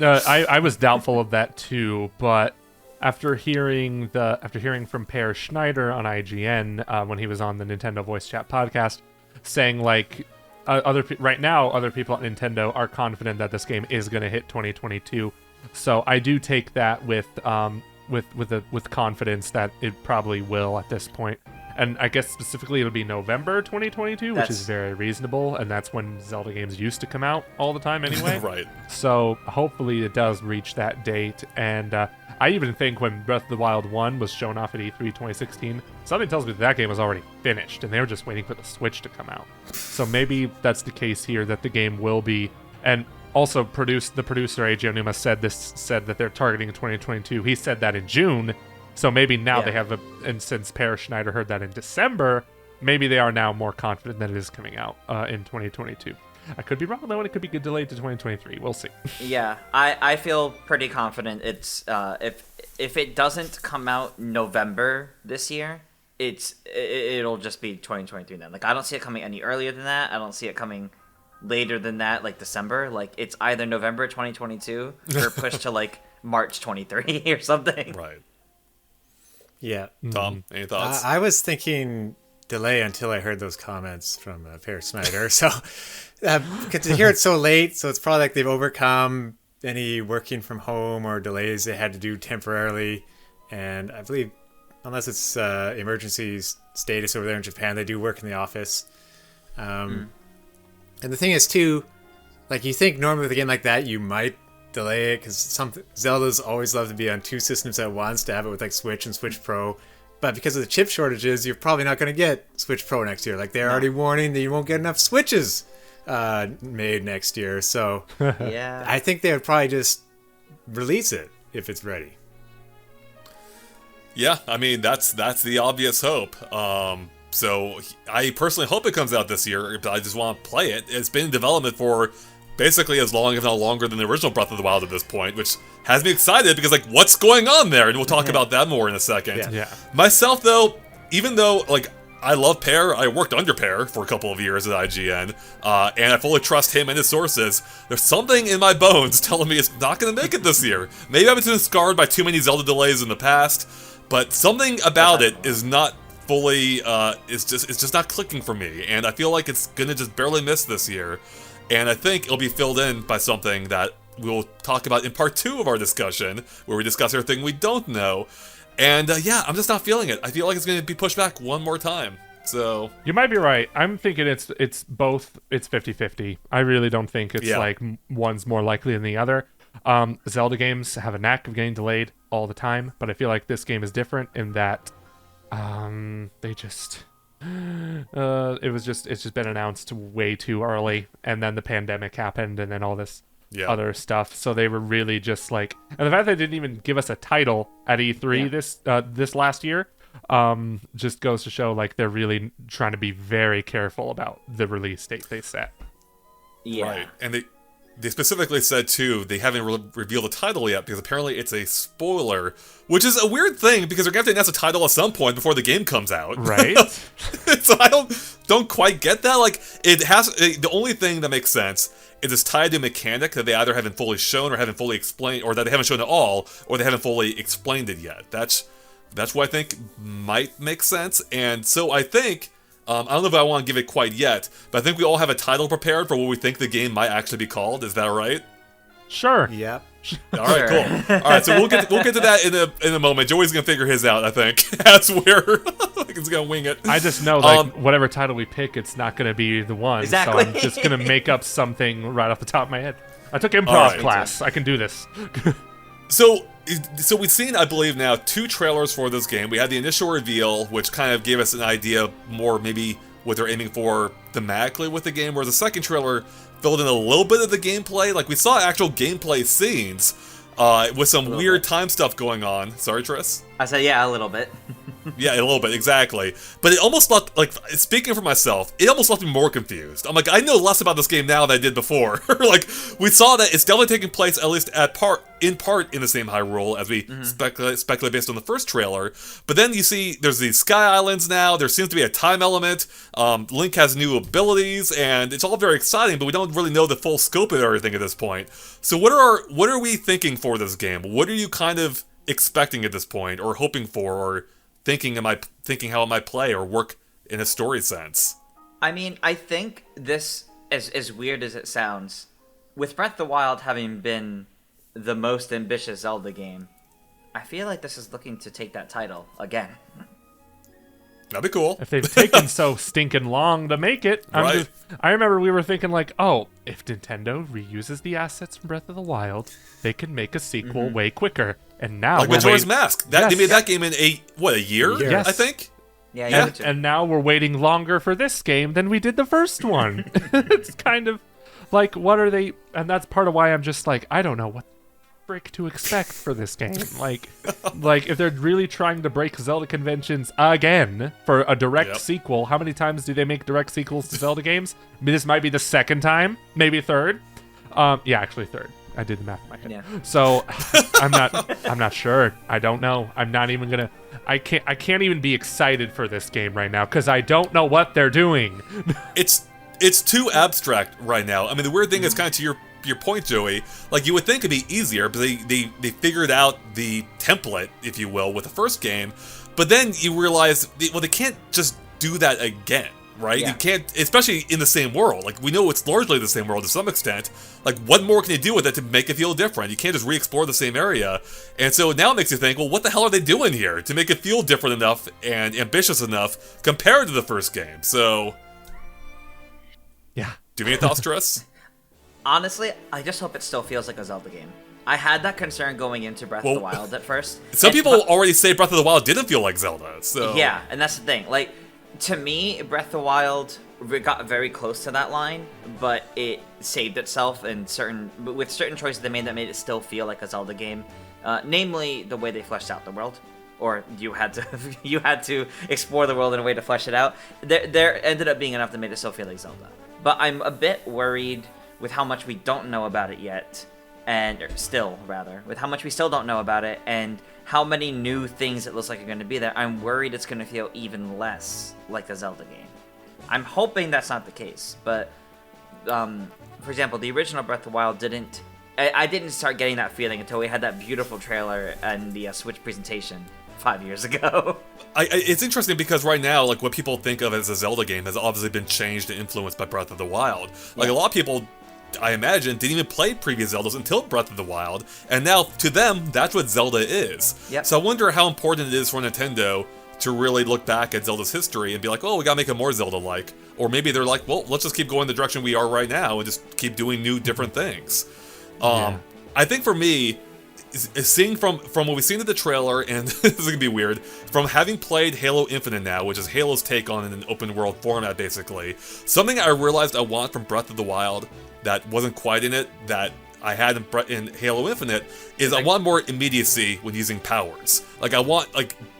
I was doubtful of that too, but after hearing from Per Schneider on IGN when he was on the Nintendo Voice Chat podcast, saying like. Other people at Nintendo are confident that this game is going to hit 2022, so I do take that with confidence that it probably will at this point. And I guess specifically it'll be November 2022, which is very reasonable, and that's when Zelda games used to come out all the time anyway. Right. So hopefully it does reach that date, and I even think when Breath of the Wild 1 was shown off at E3 2016, something tells me that game was already finished, and they were just waiting for the Switch to come out. So maybe that's the case here, that the game will be, and also the producer Eiji Aonuma said that they're targeting 2022. He said that in June, so maybe now they have and since Per Schneider heard that in December, maybe they are now more confident that it is coming out in 2022. I could be wrong though, and it could be delayed to 2023. We'll see. Yeah, I feel pretty confident. It's if it doesn't come out November this year, it'll just be 2023 then. Like I don't see it coming any earlier than that. I don't see it coming later than that, like December. Like it's either November 2022 or pushed to like March 23 or something. Right. Yeah. Tom, any thoughts? I was thinking delay until I heard those comments from Per Snyder. So to hear it so late, so it's probably like they've overcome any working from home or delays they had to do temporarily. And I believe, unless it's emergency status over there in Japan, they do work in the office. And the thing is, too, like, you think normally with a game like that, you might delay it because some Zeldas always love to be on two systems at once, to have it with like Switch and Switch Pro. But because of the chip shortages, you're probably not going to get Switch Pro next year. Like, they're already warning that you won't get enough Switches made next year. So Yeah. I think they would probably just release it if it's ready. Yeah, I mean, that's the obvious hope. So I personally hope it comes out this year, but I just want to play it. It's been in development for basically as long, if not longer, than the original Breath of the Wild at this point, which has me excited because, like, what's going on there? And we'll talk about that more in a second. Yeah. Myself, though, even though, like, I love Pear, I worked under Pear for a couple of years at IGN, and I fully trust him and his sources, there's something in my bones telling me it's not going to make it this year. Maybe I've been scarred by too many Zelda delays in the past, but something about it is not fully, it's just not clicking for me, and I feel like it's going to just barely miss this year. And I think it'll be filled in by something that we'll talk about in part 2 of our discussion, where we discuss everything we don't know. And yeah, I'm just not feeling it. I feel like it's going to be pushed back one more time. So You might be right. I'm thinking it's both. It's 50-50. I really don't think it's like one's more likely than the other. Zelda games have a knack of getting delayed all the time, but I feel like this game is different in that they just... it's just been announced way too early, and then the pandemic happened, and then all this other stuff. So they were really just like, and the fact they didn't even give us a title at E3 this last year, just goes to show like they're really trying to be very careful about the release date they set. Yeah. Right, and they specifically said, too, they haven't revealed the title yet, because apparently it's a spoiler, which is a weird thing, because they're going to have to announce a title at some point before the game comes out. Right? So I don't quite get that. Like, the only thing that makes sense is it's tied to a mechanic that they either haven't fully shown or haven't fully explained, or that they haven't shown at all, or they haven't fully explained it yet. That's what I think might make sense, and so I think... I don't know if I want to give it quite yet, but I think we all have a title prepared for what we think the game might actually be called. Is that right? Sure. Yep. All right, cool. All right, so we'll get to that in a moment. Joey's gonna figure his out, I think, as we're like he's gonna wing it. I just know like whatever title we pick, it's not going to be the one. Exactly. So I'm just going to make up something right off the top of my head. I took improv class. I can do this. So we've seen, I believe now, 2 trailers for this game. We had the initial reveal, which kind of gave us an idea more maybe what they're aiming for thematically with the game, whereas the second trailer filled in a little bit of the gameplay. Like, we saw actual gameplay scenes with some weird time stuff going on. Sorry, Triss? I said, yeah, a little bit. Yeah, a little bit, exactly. But it almost left, like, speaking for myself, it almost left me more confused. I'm like, I know less about this game now than I did before. Like, we saw that it's definitely taking place, at least in part, in the same Hyrule as we speculate based on the first trailer. But then you see there's these Sky Islands now, there seems to be a time element, Link has new abilities, and it's all very exciting, but we don't really know the full scope of everything at this point. So what are we thinking for this game? What are you kind of expecting at this point, or hoping for, or thinking how it might play or work in a story sense? I mean, I think this, as weird as it sounds, with Breath of the Wild having been the most ambitious Zelda game, I feel like this is looking to take that title again. That'd be cool. If they've taken so stinking long to make it, Right. I remember we were thinking like, oh, if Nintendo reuses the assets from Breath of the Wild, they can make a sequel way quicker. And now Like we're Majora's Mask. They made that game in a year, Yes. I think? Yeah. And now we're waiting longer for this game than we did the first one. It's kind of like, what are they? And that's part of why I'm just like, I don't know what frick to expect for this game. Like if they're really trying to break Zelda conventions again for a direct sequel, how many times do they make direct sequels to Zelda games? I mean, this might be the second time, maybe third. Yeah, actually third. I did the math in my head. Yeah. So I'm not sure. I don't know. I'm not even gonna. I can't even be excited for this game right now because I don't know what they're doing. It's too abstract right now. I mean, the weird thing is kind of to your point, Joey, like, you would think it'd be easier, but they figured out the template, if you will, with the first game, but then you realize, well, they can't just do that again, right? Yeah. You can't, especially in the same world. Like, we know it's largely the same world to some extent. Like, what more can you do with it to make it feel different? You can't just re-explore the same area. And so now it makes you think, well, what the hell are they doing here to make it feel different enough and ambitious enough compared to the first game? So, Yeah. do you have any thoughts, Tris? Honestly, I just hope it still feels like a Zelda game. I had that concern going into Breath of the Wild at first. Some And- people already say Breath of the Wild didn't feel like Zelda, so... Yeah, and that's the thing. Like, to me, Breath of the Wild got very close to that line, but it saved itself in with certain choices they made that made it still feel like a Zelda game. Namely, the way they fleshed out the world, or you had to explore the world in a way to flesh it out. There ended up being enough that made it still feel like Zelda. But I'm a bit worried with how much we don't know about it yet, with how much we still don't know about it, and how many new things it looks like are going to be there. I'm worried it's going to feel even less like a Zelda game. I'm hoping that's not the case, but for example, the original Breath of the Wild didn't. I didn't start getting that feeling until we had that beautiful trailer and the Switch presentation 5 years ago. It's interesting because right now, like, what people think of as a Zelda game has obviously been changed and influenced by Breath of the Wild. Like, a lot of people, I imagine, didn't even play previous Zeldas until Breath of the Wild, and now, to them, that's what Zelda is. Yep. So I wonder how important it is for Nintendo to really look back at Zelda's history and be like, oh, we gotta make it more Zelda-like. Or maybe they're like, well, let's just keep going the direction we are right now and just keep doing new, different things. I think for me, seeing from what we've seen in the trailer, and this is gonna be weird, from having played Halo Infinite now, which is Halo's take on an open world format, basically, something I realized I want from Breath of the Wild that wasn't quite in it, that I had in Halo Infinite, is I want more immediacy when using powers. Like,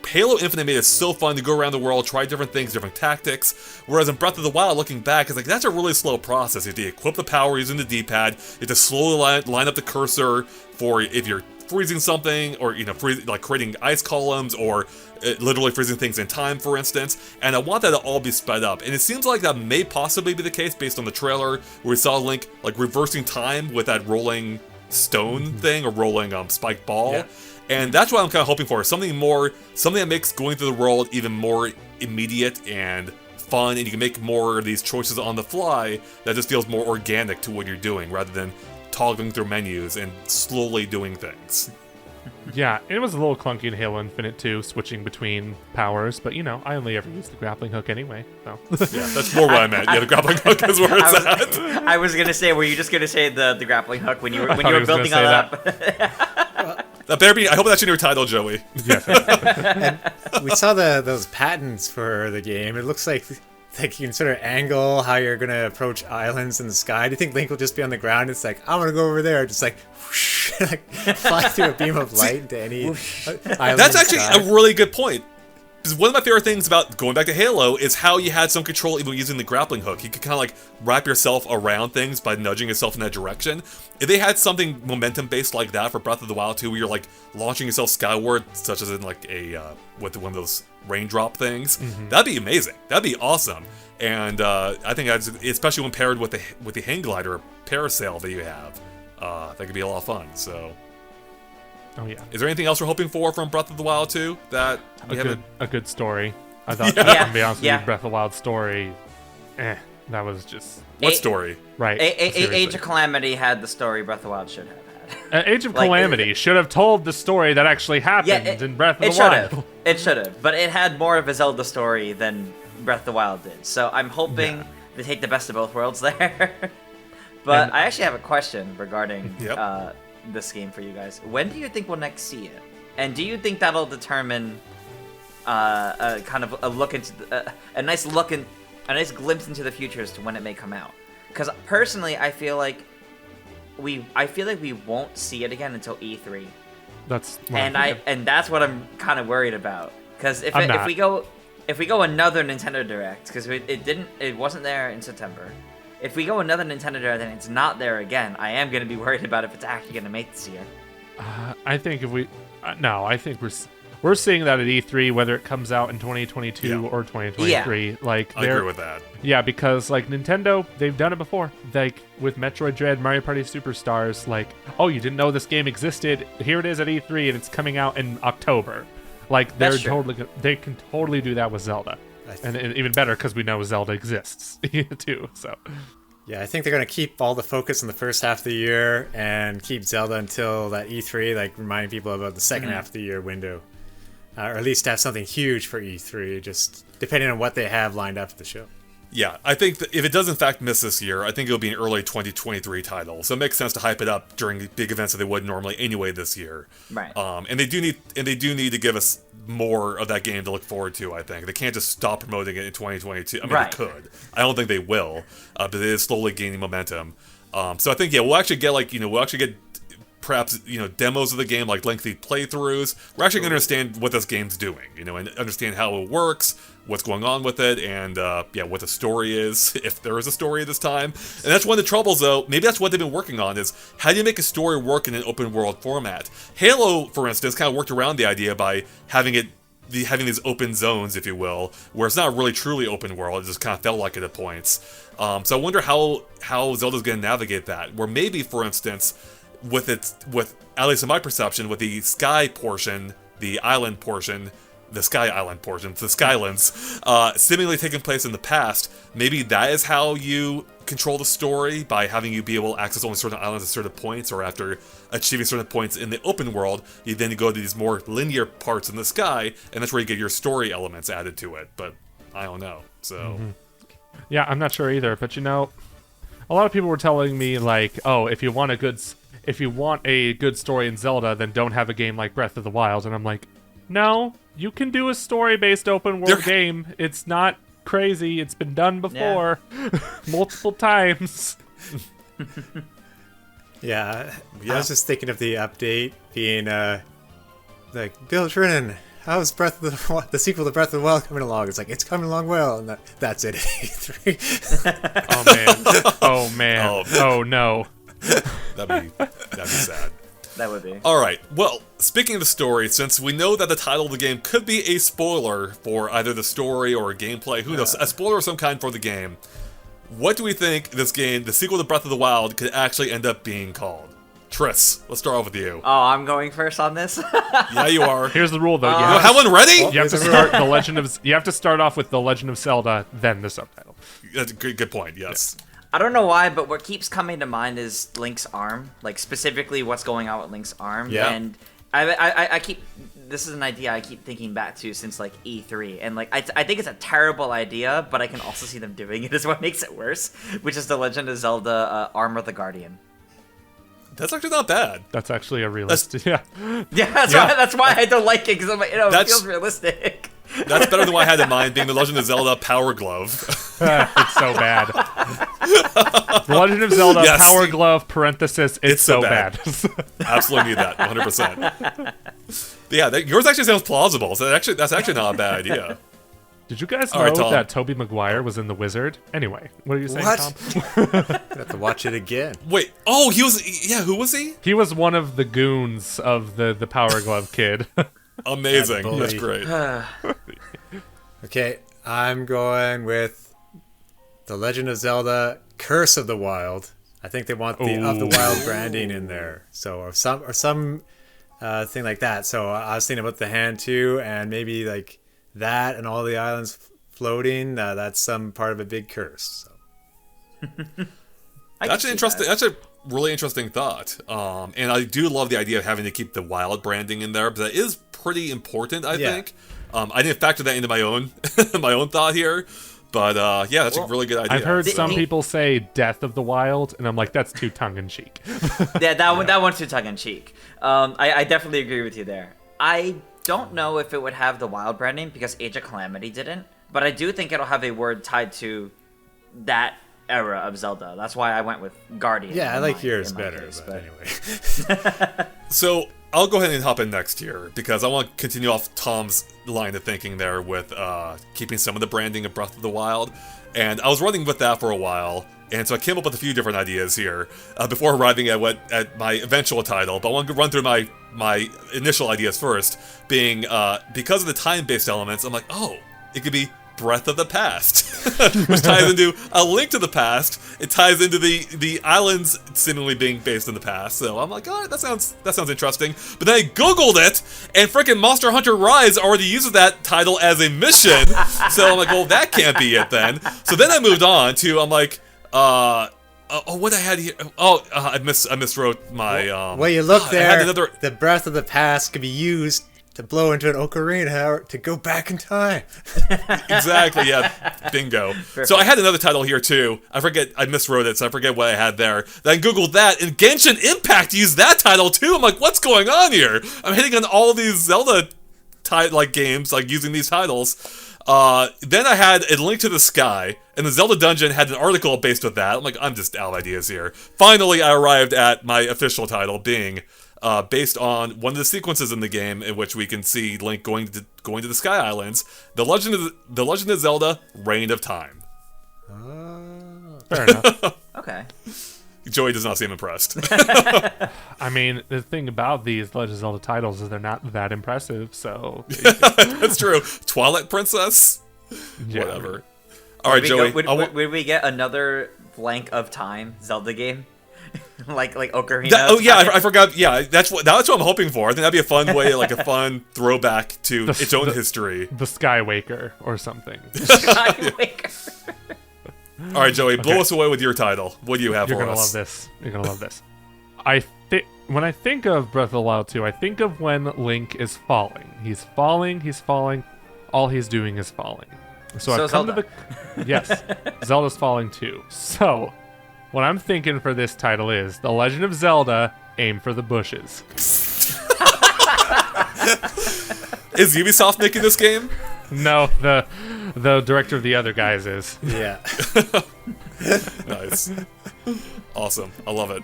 Halo Infinite made it so fun to go around the world, try different things, different tactics, whereas in Breath of the Wild, looking back, it's like, that's a really slow process. You have to equip the power using the D-pad, you have to slowly line up the cursor for if you're freezing something, or, like creating ice columns, or literally freezing things in time, for instance, and I want that to all be sped up. And it seems like that may possibly be the case based on the trailer, where we saw Link, like, reversing time with that rolling stone thing, or rolling spiked ball. Yeah. And that's what I'm kind of hoping for, something that makes going through the world even more immediate and fun, and you can make more of these choices on the fly that just feels more organic to what you're doing, rather than toggling through menus and slowly doing things. Yeah, it was a little clunky in Halo Infinite too, switching between powers, but I only ever used the grappling hook anyway, so. Yeah, that's more what I meant. Yeah, the grappling hook is where it's at. I was gonna say, were you just gonna say the grappling hook when you were thought he was building gonna all say that? That better be, I hope that's in your title, Joey. Yeah. We saw those patents for the game. It looks like you can sort of angle how you're gonna approach islands in the sky. Do you think Link will just be on the ground? It's like, I'm gonna go over there, just like, whoosh, like fly through a beam of light into any island. That's in the actually sky. a really good point. Because one of my favorite things about going back to Halo is how you had some control even using the grappling hook. You could kind of like wrap yourself around things by nudging yourself in that direction. If they had something momentum-based like that for Breath of the Wild 2, where you're like launching yourself skyward, such as in like with one of those raindrop things, that'd be amazing. That'd be awesome. And I think that's, especially when paired with the hang glider parasail that you have, that could be a lot of fun. So. Oh yeah. Is there anything else we're hoping for from Breath of the Wild 2 that we haven't? A good story. I thought, Yeah. to be honest with Yeah. you, Breath of the Wild story, that was just What story? right. Age seriously. of Calamity had the story Breath of the Wild should have had. Age of Like, Calamity should have told the story that actually happened in Breath of the Wild. It should have, but it had more of a Zelda story than Breath of the Wild did. So I'm hoping they take the best of both worlds there. But And- I actually have a question regarding Yep. this game for you guys. When do you think we'll next see it? And do you think that'll determine a kind of a look into a nice glimpse into the future as to when it may come out? Because personally, I feel like we won't see it again until E3. That's And that's what I'm kind of worried about. Because if I'm not. we go another Nintendo Direct, because it wasn't there in September. If we go another Nintendo Direct and it's not there again, I am going to be worried about if it's actually going to make this year. I think if we, no, I think we're. we're seeing that at E3, whether it comes out in 2022 or 2023. Yeah. Like, I agree with that. Yeah, because like Nintendo, they've done it before. Like with Metroid Dread, Mario Party Superstars, like, oh, you didn't know this game existed. Here it is at E3, and it's coming out in October. Like they can totally do that with Zelda, and even better because we know Zelda exists too. So. Yeah, I think they're going to keep all the focus in the first half of the year and keep Zelda until that E3, like reminding people about the second half of the year window. Or at least have something huge for E3, just depending on what they have lined up for the show. Yeah, I think that if it does in fact miss this year, I think it'll be an early 2023 title. So it makes sense to hype it up during big events that they would normally anyway this year. Right. And they do need to give us more of that game to look forward to. I think they can't just stop promoting it in 2022. I mean, Right. they could. I don't think they will, but it is slowly gaining momentum. So I think we'll actually get perhaps demos of the game, like lengthy playthroughs. We're actually going to understand what this game's doing, and understand how it works, what's going on with it, and what the story is, if there is a story this time. And that's one of the troubles, though. Maybe that's what they've been working on, is how do you make a story work in an open world format? Halo, for instance, kind of worked around the idea by having these open zones, if you will, where it's not really truly open world. It just kind of felt like it at points. So I wonder how Zelda's going to navigate that. Where maybe, for instance, with at least in my perception, with the sky portion, the island portion, the Sky Island portion, the Skylands, seemingly taking place in the past, maybe that is how you control the story, by having you be able to access only certain islands at certain points, or after achieving certain points in the open world, you then go to these more linear parts in the sky, and that's where you get your story elements added to it. But I don't know. So Yeah, I'm not sure either. But a lot of people were telling me like, oh, if you want a good story in Zelda, then don't have a game like Breath of the Wild. And I'm like, no, you can do a story-based open world game. It's not crazy. It's been done before, multiple times. Yeah, I was just thinking of the update being like, Bill Trinan, how's the sequel to Breath of the Wild coming along? It's like, it's coming along well, and that's it. Oh man. Oh no. that'd be sad. That would be. All right. Well, speaking of the story, since we know that the title of the game could be a spoiler for either the story or gameplay, who knows, a spoiler of some kind for the game, what do we think this game, the sequel to Breath of the Wild, could actually end up being called? Triss, let's start off with you. Oh, I'm going first on this? Yeah, you are. Here's the rule, though. You have one ready? You have to start the Legend of. You have to start off with the Legend of Zelda, then the subtitle. That's a good point. Yes. Yeah. I don't know why, but what keeps coming to mind is Link's arm, like specifically what's going on with Link's arm. Yeah. And I keep, this is an idea I keep thinking back to since like E3, and like I think it's a terrible idea, but I can also see them doing it is what makes it worse, which is the Legend of Zelda Arm of the Guardian. That's actually not bad. That's actually a realistic. Yeah. Yeah, that's why I don't like it, because it feels realistic. That's better than what I had in mind, being the Legend of Zelda Power Glove. It's so bad. The Legend of Zelda Power Glove parenthesis. It's so bad. Absolutely need that. 100%. But yeah, yours actually sounds plausible. So that's actually not a bad idea. Did you guys All right, know Tom. that Tobey Maguire was in The Wizard? Anyway, what are you saying, What? Tom? I have to watch it again. Wait. Oh, he was. Yeah, who was he? He was one of the goons of the Power Glove kid. Amazing. That bully. That's great. Okay, I'm going with The Legend of Zelda Curse of the Wild. I think they want the of the Wild branding in there. So or some thing like that. So I was thinking about the hand too, and maybe like that and all the islands floating. That's some part of a big curse. So. That's interesting. That's a really interesting thought. And I do love the idea of having to keep the wild branding in there, but that is pretty important, I think. I didn't factor that into my own my own thought here, but that's a really good idea. I've heard some people say Death of the Wild, and I'm like, that's too tongue-in-cheek. Yeah, that one's too tongue-in-cheek. I definitely agree with you there. I don't know if it would have the wild branding, because Age of Calamity didn't, but I do think it'll have a word tied to that era of Zelda. That's why I went with Guardian. Yeah, I like yours better, but anyway. So I'll go ahead and hop in next here, because I want to continue off Tom's line of thinking there with keeping some of the branding of Breath of the Wild. And I was running with that for a while, and so I came up with a few different ideas here before arriving at my eventual title. But I want to run through my initial ideas first, being because of the time-based elements, I'm like, oh, it could be Breath of the Past, which ties into A Link to the Past. It ties into the islands seemingly being based in the past. So I'm like, all right, that sounds interesting. But then I googled it, and freaking Monster Hunter Rise already uses that title as a mission. So I'm like, well, that can't be it then. So then I moved on to, I'm like, what I had here. I miswrote my. Well, you look there. I had another. The Breath of the Past could be used to blow into an ocarina to go back in time. Exactly, yeah, bingo. So I had another title here too. I miswrote it, so I forget what I had there. Then I googled that, and Genshin Impact used that title too. I'm like, what's going on here? I'm hitting on all these Zelda games, like using these titles. Then I had A Link to the Sky, and the Zelda Dungeon had an article based with that. I'm like, I'm just out of ideas here. Finally, I arrived at my official title being based on one of the sequences in the game in which we can see Link going to the Sky Islands, The Legend of Zelda: Reign of Time. Fair enough. Okay. Joey does not seem impressed. I mean, the thing about these Legend of Zelda titles is they're not that impressive, so... That's true. Twilight Princess? Yeah. Whatever. All right, Joey. Would we get another Blank of Time Zelda game? like Ocarina. I forgot. Yeah, that's what I'm hoping for. I think that'd be a fun way, like a fun throwback to its own history. The Skywaker or something. Skywalker. All right, Joey, blow us away with your title. What do you have You're for gonna us? love this. You're gonna love this. When I think of Breath of the Wild 2, I think of when Link is falling. He's falling. All he's doing is falling. So I've come Zelda. to the yes, Zelda's falling too. So what I'm thinking for this title is The Legend of Zelda: Aim for the Bushes. Is Ubisoft making this game? No, the director of the other guys is. Yeah. Nice. Awesome. I love it.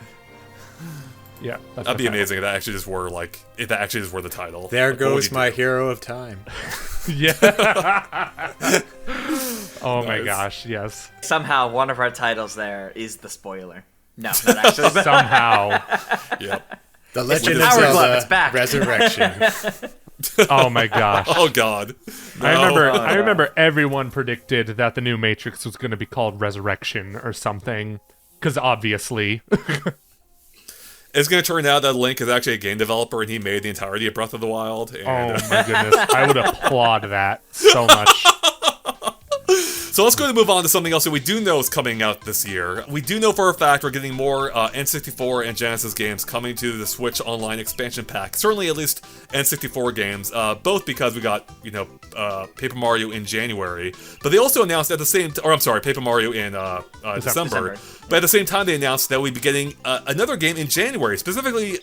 Yeah, That'd be amazing if that actually just were the title. There Like, goes my hero of time. Yeah. Oh my Nice. gosh, yes. Somehow one of our titles there is the spoiler. No, not actually. Somehow. Yep. The Legend of Power Glove, Zelda it's back. Resurrection. Oh my gosh. Oh God. I remember everyone predicted that the new Matrix was going to be called Resurrection or something, because obviously. It's going to turn out that Link is actually a game developer and he made the entirety of Breath of the Wild. And, Oh my goodness, I would applaud that so much. So let's go and move on to something else that we do know is coming out this year. We do know for a fact we're getting more N64 and Genesis games coming to the Switch Online expansion pack. Certainly at least N64 games, both because we got, Paper Mario in January, but they also announced at the same Paper Mario in December. But at the same time, they announced that we'd be getting another game in January, specifically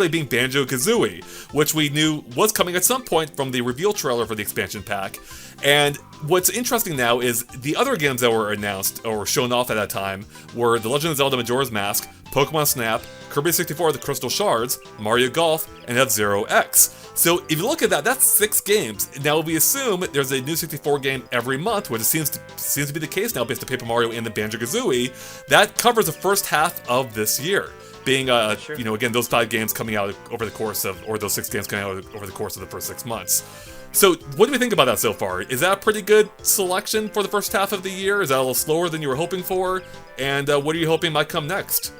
being Banjo-Kazooie, which we knew was coming at some point from the reveal trailer for the expansion pack. And what's interesting now is the other games that were announced or shown off at that time were The Legend of Zelda: Majora's Mask, Pokémon Snap, Kirby 64: The Crystal Shards, Mario Golf, and F-Zero X. So if you look at that, that's 6 games. Now we assume there's a new 64 game every month, which seems to be the case now based on Paper Mario and the Banjo-Kazooie. That covers the first half of this year. Being, Sure. Again, those 5 games coming out over the course of, or those 6 games coming out over the course of the first 6 months. So, what do we think about that so far? Is that a pretty good selection for the first half of the year? Is that a little slower than you were hoping for? And what are you hoping might come next?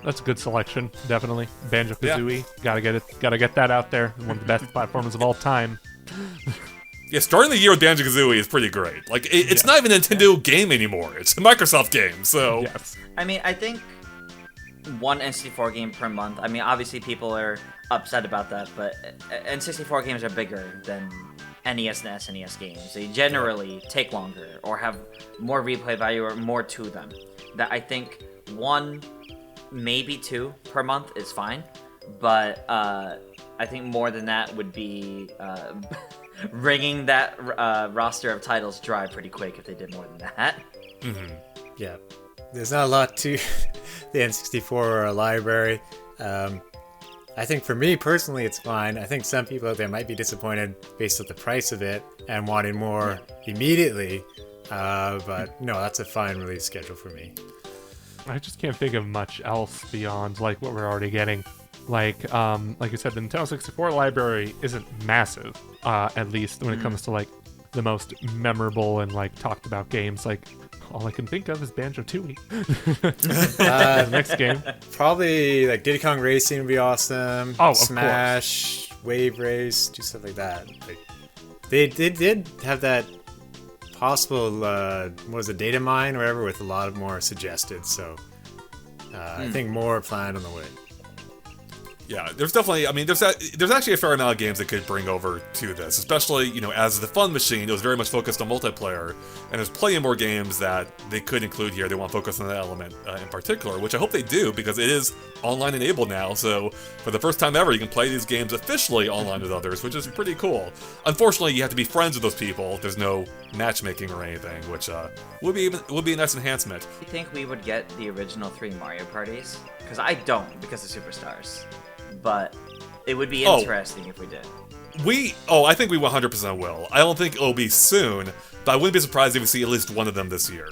That's a good selection, definitely. Banjo-Kazooie, gotta get that out there. One of the best platformers of all time. Yeah, starting the year with Banjo-Kazooie is pretty great. Like, it's not even a Nintendo game anymore. It's a Microsoft game, so... Yes. I mean, I think one N64 game per month. I mean, obviously people are upset about that, but N64 games are bigger than NES and SNES games. They generally take longer or have more replay value or more to them. That I think 1, maybe 2 per month is fine, but I think more than that would be wringing that roster of titles dry pretty quick if they did more than that. Mm-hmm. Yeah. There's not a lot to the N64 library. I think for me personally, it's fine. I think some people out there might be disappointed based on the price of it and wanting more immediately. But no, that's a fine release schedule for me. I just can't think of much else beyond like what we're already getting. Like you said, the Nintendo 64 library isn't massive, at least when it comes to like the most memorable and like talked about games. Like all I can think of is Banjo-Tooie. The next game. Probably like Diddy Kong Racing would be awesome. Oh, of Smash, Wave Race, do stuff like that. Like, they did have that possible what was it, data mine or whatever, with a lot of more suggested. So I think more planned on the way. Yeah, there's definitely, I mean, there's actually a fair amount of games that could bring over to this, especially, you know, as the fun machine, it was very much focused on multiplayer, and there's plenty more games that they could include here. They want to focus on that element in particular, which I hope they do, because it is online enabled now, so for the first time ever, you can play these games officially online with others, which is pretty cool. Unfortunately, you have to be friends with those people. There's no matchmaking or anything, which would be a nice enhancement. Do you think we would get the original 3 Mario parties? Because I don't, because of Superstars. But it would be interesting if we did. I think we 100% will. I don't think it'll be soon, but I wouldn't be surprised if we see at least one of them this year.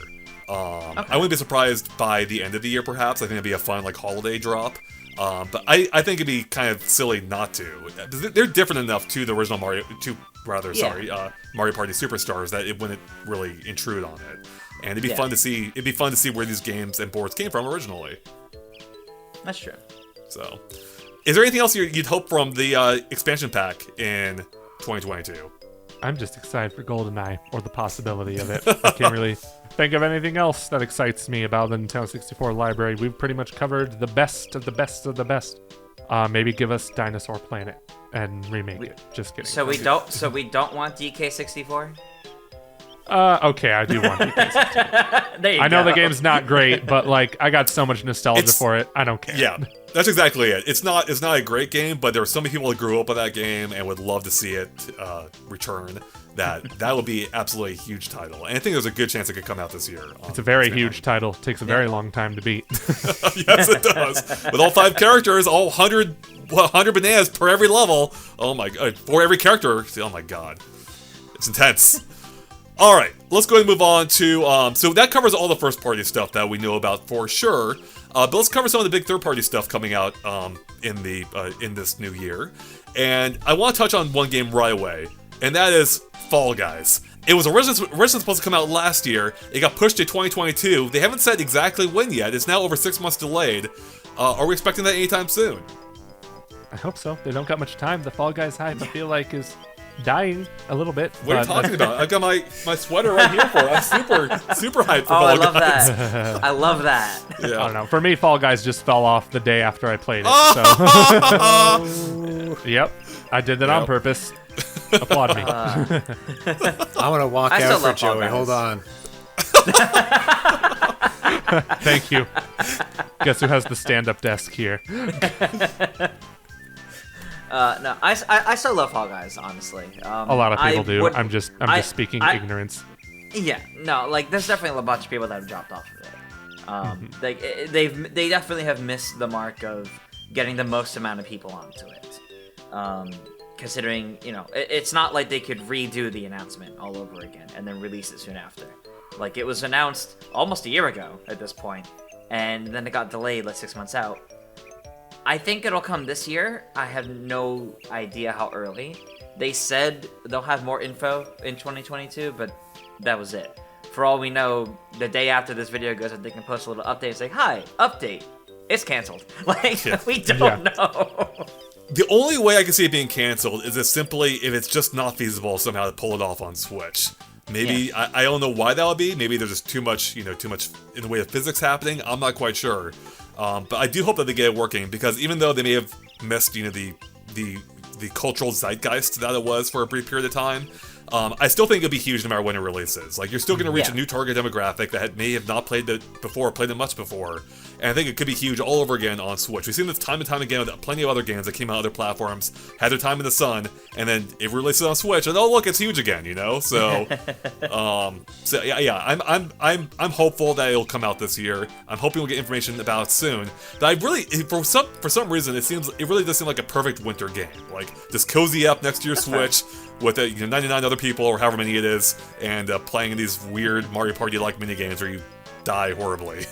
I wouldn't be surprised by the end of the year, perhaps. I think it'd be a fun, like, holiday drop. But I think it'd be kind of silly not to. They're different enough to the original Mario Party Superstars that it wouldn't really intrude on it. And it'd be fun to see. It'd be fun to see where these games and boards came from originally. That's true. So, is there anything else you'd hope from the expansion pack in 2022? I'm just excited for GoldenEye, or the possibility of it. I can't really think of anything else that excites me about the Nintendo 64 library. We've pretty much covered the best of the best of the best. Maybe give us Dinosaur Planet and remake it. Just kidding. So we don't want DK64? Okay, I do want DK64. There you go. I know the game's not great, but like I got so much nostalgia for it. I don't care. Yeah. That's exactly it. It's not a great game, but there are so many people that grew up with that game and would love to see it return. That would be absolutely a huge title, and I think there's a good chance it could come out this year. It's a very huge title. Takes a very long time to beat. Yes, it does. With all 5 characters, all 100 bananas per every level. Oh my god, for every character. Oh my god, it's intense. All right, let's go ahead and move on to. So that covers all the first-party stuff that we know about for sure. But let's cover some of the big third-party stuff coming out in this new year. And I want to touch on one game right away, and that is Fall Guys. It was originally supposed to come out last year. It got pushed to 2022. They haven't said exactly when yet. It's now over 6 months delayed. Are we expecting that anytime soon? I hope so. They don't got much time. The Fall Guys hype, I feel like, is dying a little bit. What are you talking about? I've got my sweater right here for it. I'm super hyped for Fall I Guys. love that. I love that. Yeah. I don't know. For me, Fall Guys just fell off the day after I played it. So. Yep. I did that on purpose. Applaud me. I'm gonna walk I out still for love Fall Joey. Guys. Hold on. Thank you. Guess who has the stand-up desk here? No, I still love Fall Guys, honestly. A lot of people do. I'm just speaking ignorance. Yeah, no, like there's definitely a bunch of people that have dropped off of it. Like they definitely have missed the mark of getting the most amount of people onto it. Considering, you know, it's not like they could redo the announcement all over again and then release it soon after. Like it was announced almost a year ago at this point, and then it got delayed like 6 months out. I think it'll come this year. I have no idea how early. They said they'll have more info in 2022, but that was it. For all we know, the day after this video goes up, they can post a little update and say, "Hi, update. It's canceled." Like, we don't know. The only way I can see it being canceled is if it's just not feasible somehow to pull it off on Switch. Maybe, I don't know why that would be. Maybe there's just too much in the way of physics happening. I'm not quite sure. But I do hope that they get it working, because even though they may have missed, the cultural zeitgeist that it was for a brief period of time, I still think it'll be huge no matter when it releases. Like, you're still going to reach a new target demographic that may have not played it before, played it much before, and I think it could be huge all over again on Switch. We've seen this time and time again with plenty of other games that came out on other platforms, had their time in the sun, and then it releases on Switch, and oh look, it's huge again, So, I'm hopeful that it'll come out this year. I'm hoping we'll get information about it soon. But I really, for some reason, it really does seem like a perfect winter game. Like, just cozy up next to your Switch with 99 other people, or however many it is, and playing these weird Mario Party-like minigames where you die horribly.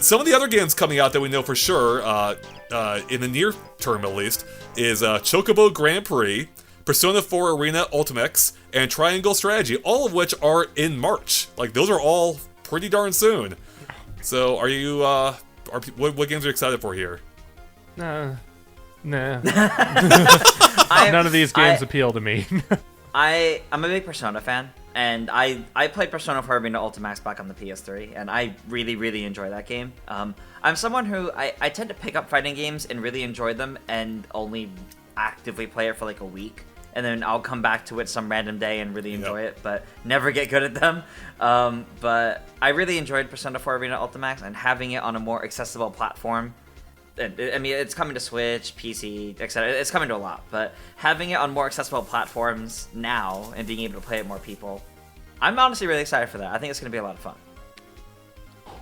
Some of the other games coming out that we know for sure, in the near term at least, is Chocobo Grand Prix, Persona 4 Arena Ultramix, and Triangle Strategy, all of which are in March. Like, those are all pretty darn soon. So, are you, what games are you excited for here? Nah. None None of these games appeal to me. I'm a big Persona fan, and I played Persona 4 Arena Ultimax back on the PS3, and I really, really enjoy that game. I'm someone who, I tend to pick up fighting games and really enjoy them, and only actively play it for like a week, and then I'll come back to it some random day and really enjoy it, but never get good at them. But I really enjoyed Persona 4 Arena Ultimax, and having it on a more accessible platform. I mean, it's coming to Switch, PC, etc. It's coming to a lot, but having it on more accessible platforms now and being able to play it more people, I'm honestly really excited for that. I think it's going to be a lot of fun.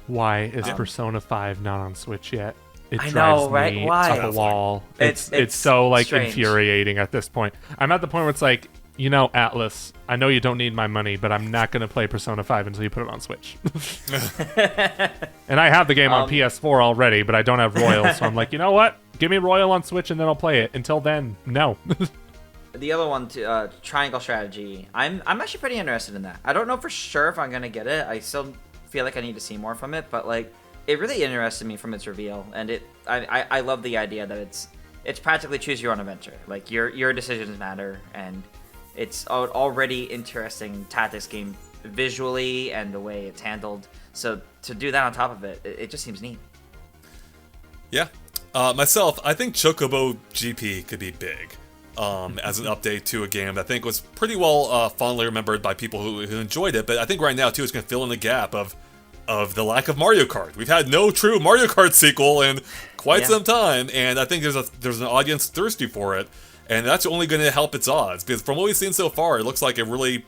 Why is Persona 5 not on Switch yet? It I drives know, right? me Why? up a wall. It's so like strange. infuriating at this point. I'm at the point where it's like, you know, Atlas, I know you don't need my money, but I'm not going to play Persona 5 until you put it on Switch. And I have the game on PS4 already, but I don't have Royal, so I'm like, you know what? Give me Royal on Switch and then I'll play it. Until then, no. The other one, Triangle Strategy, I'm actually pretty interested in that. I don't know for sure if I'm going to get it. I still feel like I need to see more from it, but like, it really interested me from its reveal, and I love the idea that it's practically choose your own adventure. Like, your decisions matter, and it's already interesting tactics game visually and the way it's handled. So to do that on top of it, it just seems neat. Yeah. Myself, I think Chocobo GP could be big as an update to a game that I think was pretty well fondly remembered by people who enjoyed it. But I think right now, too, it's going to fill in the gap of the lack of Mario Kart. We've had no true Mario Kart sequel in quite some time, and I think there's an audience thirsty for it. And that's only going to help its odds, because from what we've seen so far, it looks like a really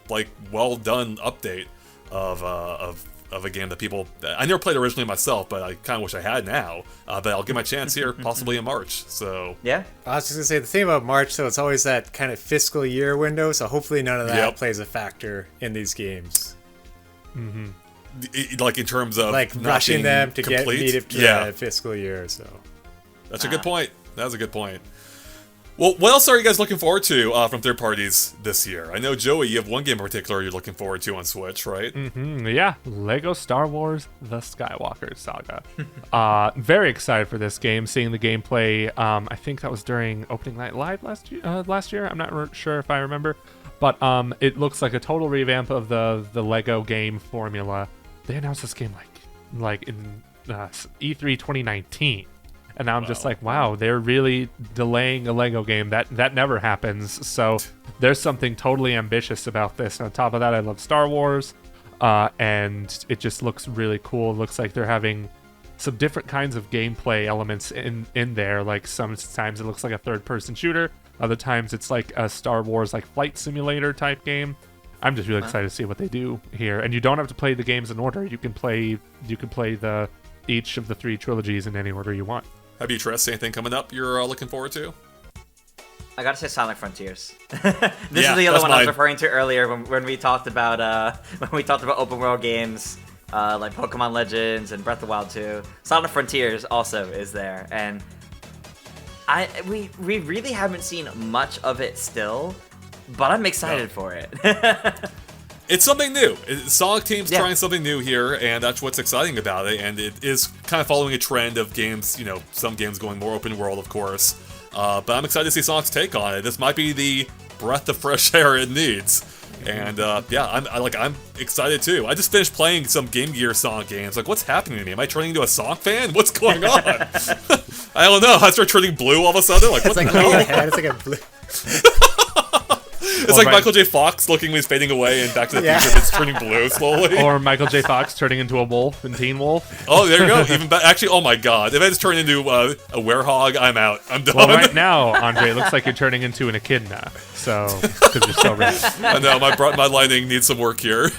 well done update of a game that people. I never played originally myself, but I kind of wish I had now. But I'll get my chance here, possibly in March. So yeah, I was just gonna say the thing about March, though, it's always that kind of fiscal year window. So hopefully none of that plays a factor in these games. Like in terms of like rushing them to get needed to that fiscal year. So that's a good point. That's a good point. Well, what else are you guys looking forward to from third parties this year? I know, Joey, you have one game in particular you're looking forward to on Switch, right? Yeah, Lego Star Wars The Skywalker Saga. Very excited for this game, seeing the gameplay. I think that was during Opening Night Live last year. I'm not sure if I remember. But it looks like a total revamp of the Lego game formula. They announced this game like in E3 2019. And now I'm just like, wow, they're really delaying a Lego game. That never happens. So there's something totally ambitious about this. And on top of that, I love Star Wars. And it just looks really cool. It looks like they're having some different kinds of gameplay elements in there. Like sometimes it looks like a third-person shooter. Other times it's like a Star Wars like flight simulator type game. I'm just really excited to see what they do here. And you don't have to play the games in order. You can play each of the 3 trilogies in any order you want. Have you, Tress, anything coming up you're looking forward to? I gotta say Sonic Frontiers. This is the other one I was referring to earlier when we talked about open world games like Pokémon Legends and Breath of the Wild 2. Sonic Frontiers also is there, and we really haven't seen much of it still, but I'm excited for it. It's something new. Sonic Team's trying something new here, and that's what's exciting about it. And it is kind of following a trend of games, some games going more open world, of course. But I'm excited to see Sonic's take on it. This might be the breath of fresh air it needs. And I'm excited too. I just finished playing some Game Gear Sonic games. Like, what's happening to me? Am I turning into a Sonic fan? What's going on? I don't know. I start turning blue all of a sudden. Like, what the hell? It's like a blue. It's like Michael J. Fox looking when he's fading away, and Back to the Future, it's turning blue slowly. Or Michael J. Fox turning into a wolf in Teen Wolf. Oh, there you go. Even actually, oh my God! If I just turn into a werehog, I'm out. I'm done. Well, right now, Andre, it looks like you're turning into an echidna. So, because you're so red. I know my lighting needs some work here.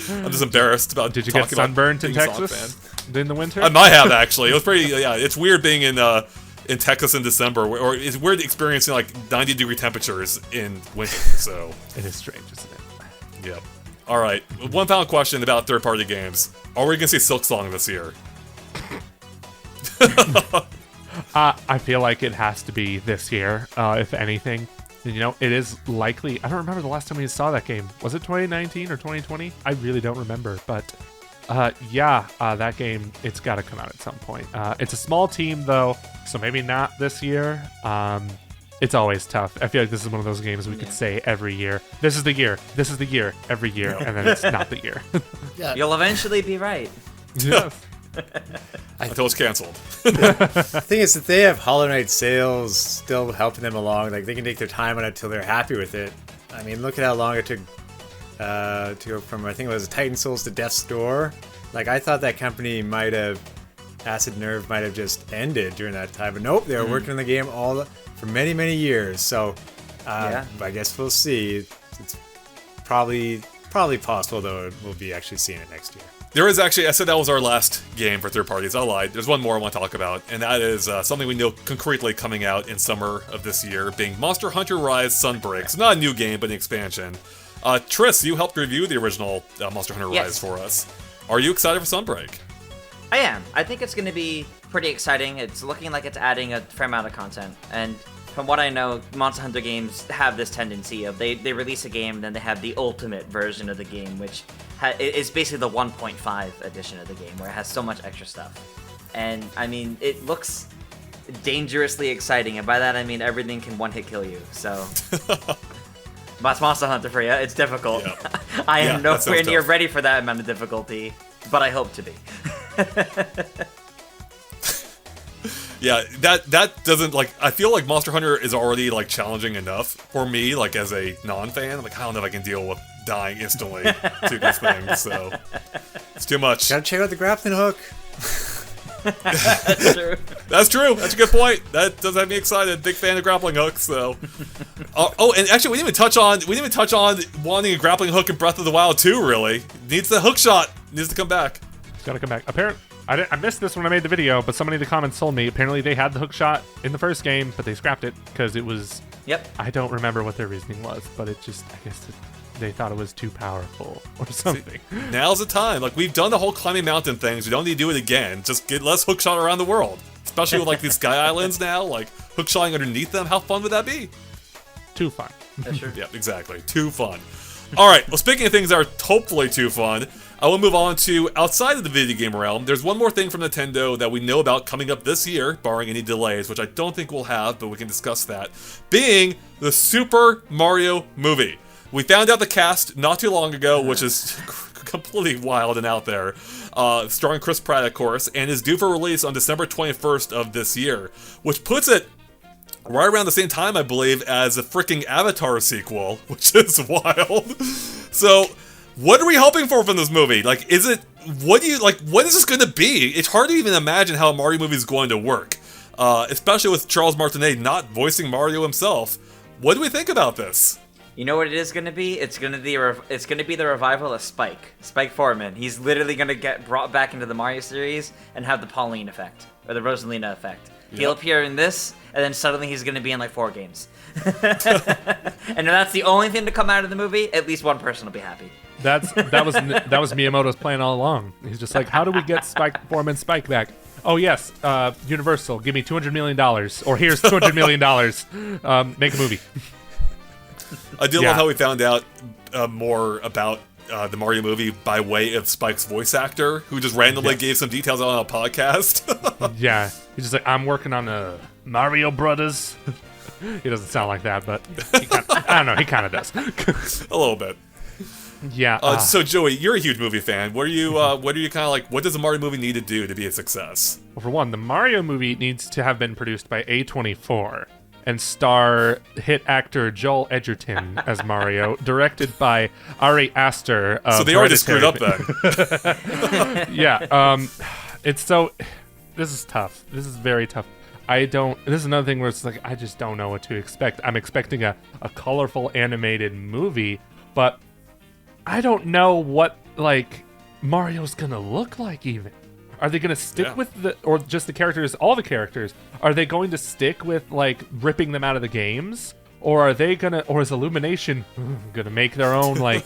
I'm just embarrassed about. Did you get sunburned in Texas in the winter? I might have actually. It was pretty. Yeah, it's weird being in Texas in December, or it's weird experiencing like 90-degree temperatures in winter. So it is strange, isn't it? Yep. All right. One final question about third-party games: are we gonna see Silksong this year? I feel like it has to be this year, if anything. You know, it is likely. I don't remember the last time we saw that game. Was it 2019 or 2020? I really don't remember. But that game, it's got to come out at some point. It's a small team, though, so maybe not this year. It's always tough. I feel like this is one of those games we could say every year. This is the year. This is the year. Every year. And then it's not the year. Yeah. You'll eventually be right. Yes. Until it's canceled. The thing is that they have Hollow Knight sales still helping them along. Like, they can take their time on it until they're happy with it. I mean, look at how long it took to go from, I think it was Titan Souls to Death's Door. Like, I thought that company Acid Nerve might have just ended during that time. But nope, they were working on the game for many, many years. So, I guess we'll see. It's probably possible, though, we'll be actually seeing it next year. There is actually, I said that was our last game for third parties. I lied. There's one more I want to talk about, and that is something we know concretely coming out in summer of this year, being Monster Hunter Rise Sunbreak. It's not a new game, but an expansion. Triss, you helped review the original Monster Hunter Rise for us. Are you excited for Sunbreak? I am. I think it's going to be pretty exciting. It's looking like it's adding a fair amount of content. And from what I know, Monster Hunter games have this tendency of they release a game, and then they have the ultimate version of the game, which is basically the 1.5 edition of the game, where it has so much extra stuff. And, I mean, it looks dangerously exciting, and by that I mean everything can one-hit kill you, so... That's Monster Hunter for you. It's difficult. Yeah. I am nowhere near tough. ready for that amount of difficulty, but I hope to be. Yeah, that doesn't, like, I feel like Monster Hunter is already, like, challenging enough for me, like, as a non-fan. I'm like, I don't know if I can deal with dying instantly to this thing, so it's too much. Gotta check out the grappling hook. That's true. That's true. That's a good point. That does have me excited. Big fan of grappling hooks, so. And actually, we didn't even touch on wanting a grappling hook in Breath of the Wild 2, really. Needs the hook shot. Needs to come back. It's gotta come back. I missed this when I made the video, but somebody in the comments told me apparently they had the hook shot in the first game, but they scrapped it because it was... Yep. I don't remember what their reasoning was, but it just, I guess they thought it was too powerful or something. See, now's the time. Like, we've done the whole climbing get things. We don't need to do it again. Just get less hook shot around the world. Especially with, like, these sky islands now, like, hook shotting underneath them. How fun would that be? Too fun. That's true. Yeah, exactly. Too fun. All right. Well, speaking of things that are hopefully too fun, I will move on to outside of the video game realm. There's one more thing from Nintendo that we know about coming up this year, barring any delays, which I don't think we'll have, but we can discuss that, being the Super Mario movie. We found out the cast not too long ago, which is completely wild and out there, starring Chris Pratt, of course, and is due for release on December 21st of this year, which puts it right around the same time, I believe, as a freaking Avatar sequel, which is wild. So, what are we hoping for from this movie? Like, what is this going to be? It's hard to even imagine how a Mario movie is going to work, especially with Charles Martinet not voicing Mario himself. What do we think about this? You know what it is going to be? It's going to be the revival of Spike Foreman. He's literally going to get brought back into the Mario series and have the Pauline effect, or the Rosalina effect. Yep. He'll appear in this, and then suddenly he's going to be in like 4 games. And if that's the only thing to come out of the movie, at least one person will be happy. That was Miyamoto's plan all along. He's just like, how do we get Foreman Spike back? Oh yes, Universal, give me $200 million, or here's $200 million. Make a movie. I do love how we found out more about the Mario movie by way of Spike's voice actor, who just randomly gave some details on a podcast. Yeah, he's just like, I'm working on a Mario Brothers. He doesn't sound like that, but I don't know, he kind of does. A little bit. Yeah. So Joey, you're a huge movie fan. What are you kind of like? What does a Mario movie need to do to be a success? Well, for one, the Mario movie needs to have been produced by A24 and star hit actor Joel Edgerton as Mario, directed by Ari Aster. So they already screwed up then. Yeah. This is tough. This is very tough. This is another thing where it's like, I just don't know what to expect. I'm expecting a colorful animated movie, but I don't know what, like, Mario's gonna look like even. Are they gonna stick with or just the characters, all the characters? Are they going to stick with, like, ripping them out of the games? Or are they gonna, or is Illumination gonna make their own, like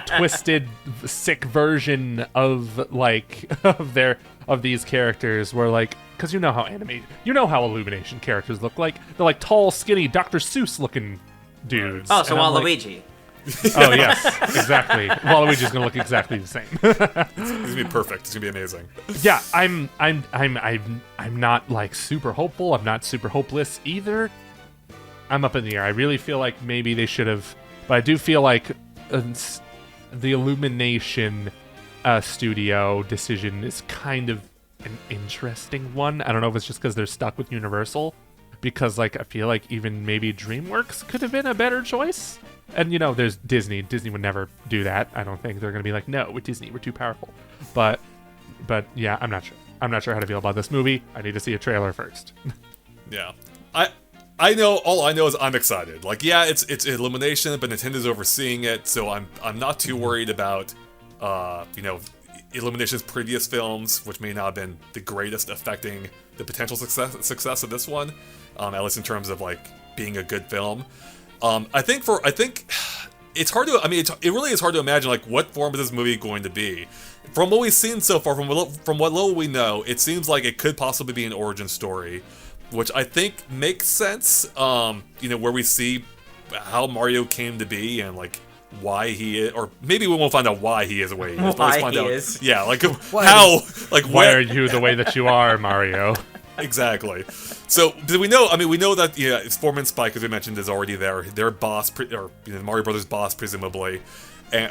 twisted, sick version of, like, of of these characters were like, because you know how Illumination characters look like. They're like tall, skinny, Dr. Seuss looking dudes. Oh, so And I'm like, Waluigi. oh yes, exactly. Waluigi's gonna look exactly the same. It's gonna be perfect. It's gonna be amazing. Yeah, I'm not like super hopeful. I'm not super hopeless either. I'm up in the air. I really feel like maybe they should have, but I do feel like the Illumination studio decision is kind of an interesting one. I don't know if it's just because they're stuck with Universal, because like I feel like even maybe DreamWorks could have been a better choice. And you know, there's Disney. Disney would never do that. I don't think they're gonna be like, no, with Disney, we're too powerful. But yeah, I'm not sure. I'm not sure how to feel about this movie. I need to see a trailer first. Yeah, I know. All I know is I'm excited. Like, yeah, it's Illumination, but Nintendo's overseeing it, so I'm not too worried about Illumination's previous films, which may not have been the greatest, affecting the potential success of this one, at least in terms of like being a good film. I think it's hard to. I mean, it really is hard to imagine like what form is this movie going to be. From what we've seen so far, from what little we know, it seems like it could possibly be an origin story, which I think makes sense. Where we see how Mario came to be and like why he is, or maybe we won't find out why he is the way he is. But let's find out. Yeah, like how, like why are you the way that you are, Mario? Exactly. So, do we know? I mean, we know that Foreman Spike, as we mentioned, is already there. Their boss, or Mario Brothers' boss, presumably,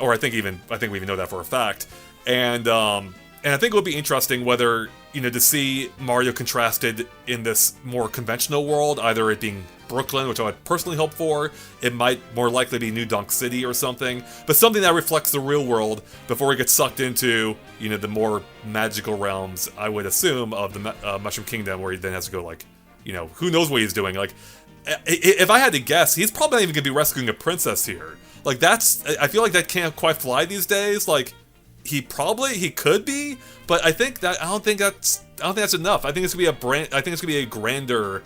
or I think we even know that for a fact. And I think it would be interesting whether to see Mario contrasted in this more conventional world, either it being Brooklyn, which I would personally hope for. It might more likely be New Donk City or something, but something that reflects the real world before we get sucked into the more magical realms, I would assume, of the Mushroom Kingdom, where he then has to go like who knows what he's doing. Like, if I had to guess, he's probably not even gonna be rescuing a princess here. Like, I feel like that can't quite fly these days. Like, he could be, but I don't think that's enough. I think it's gonna be a grander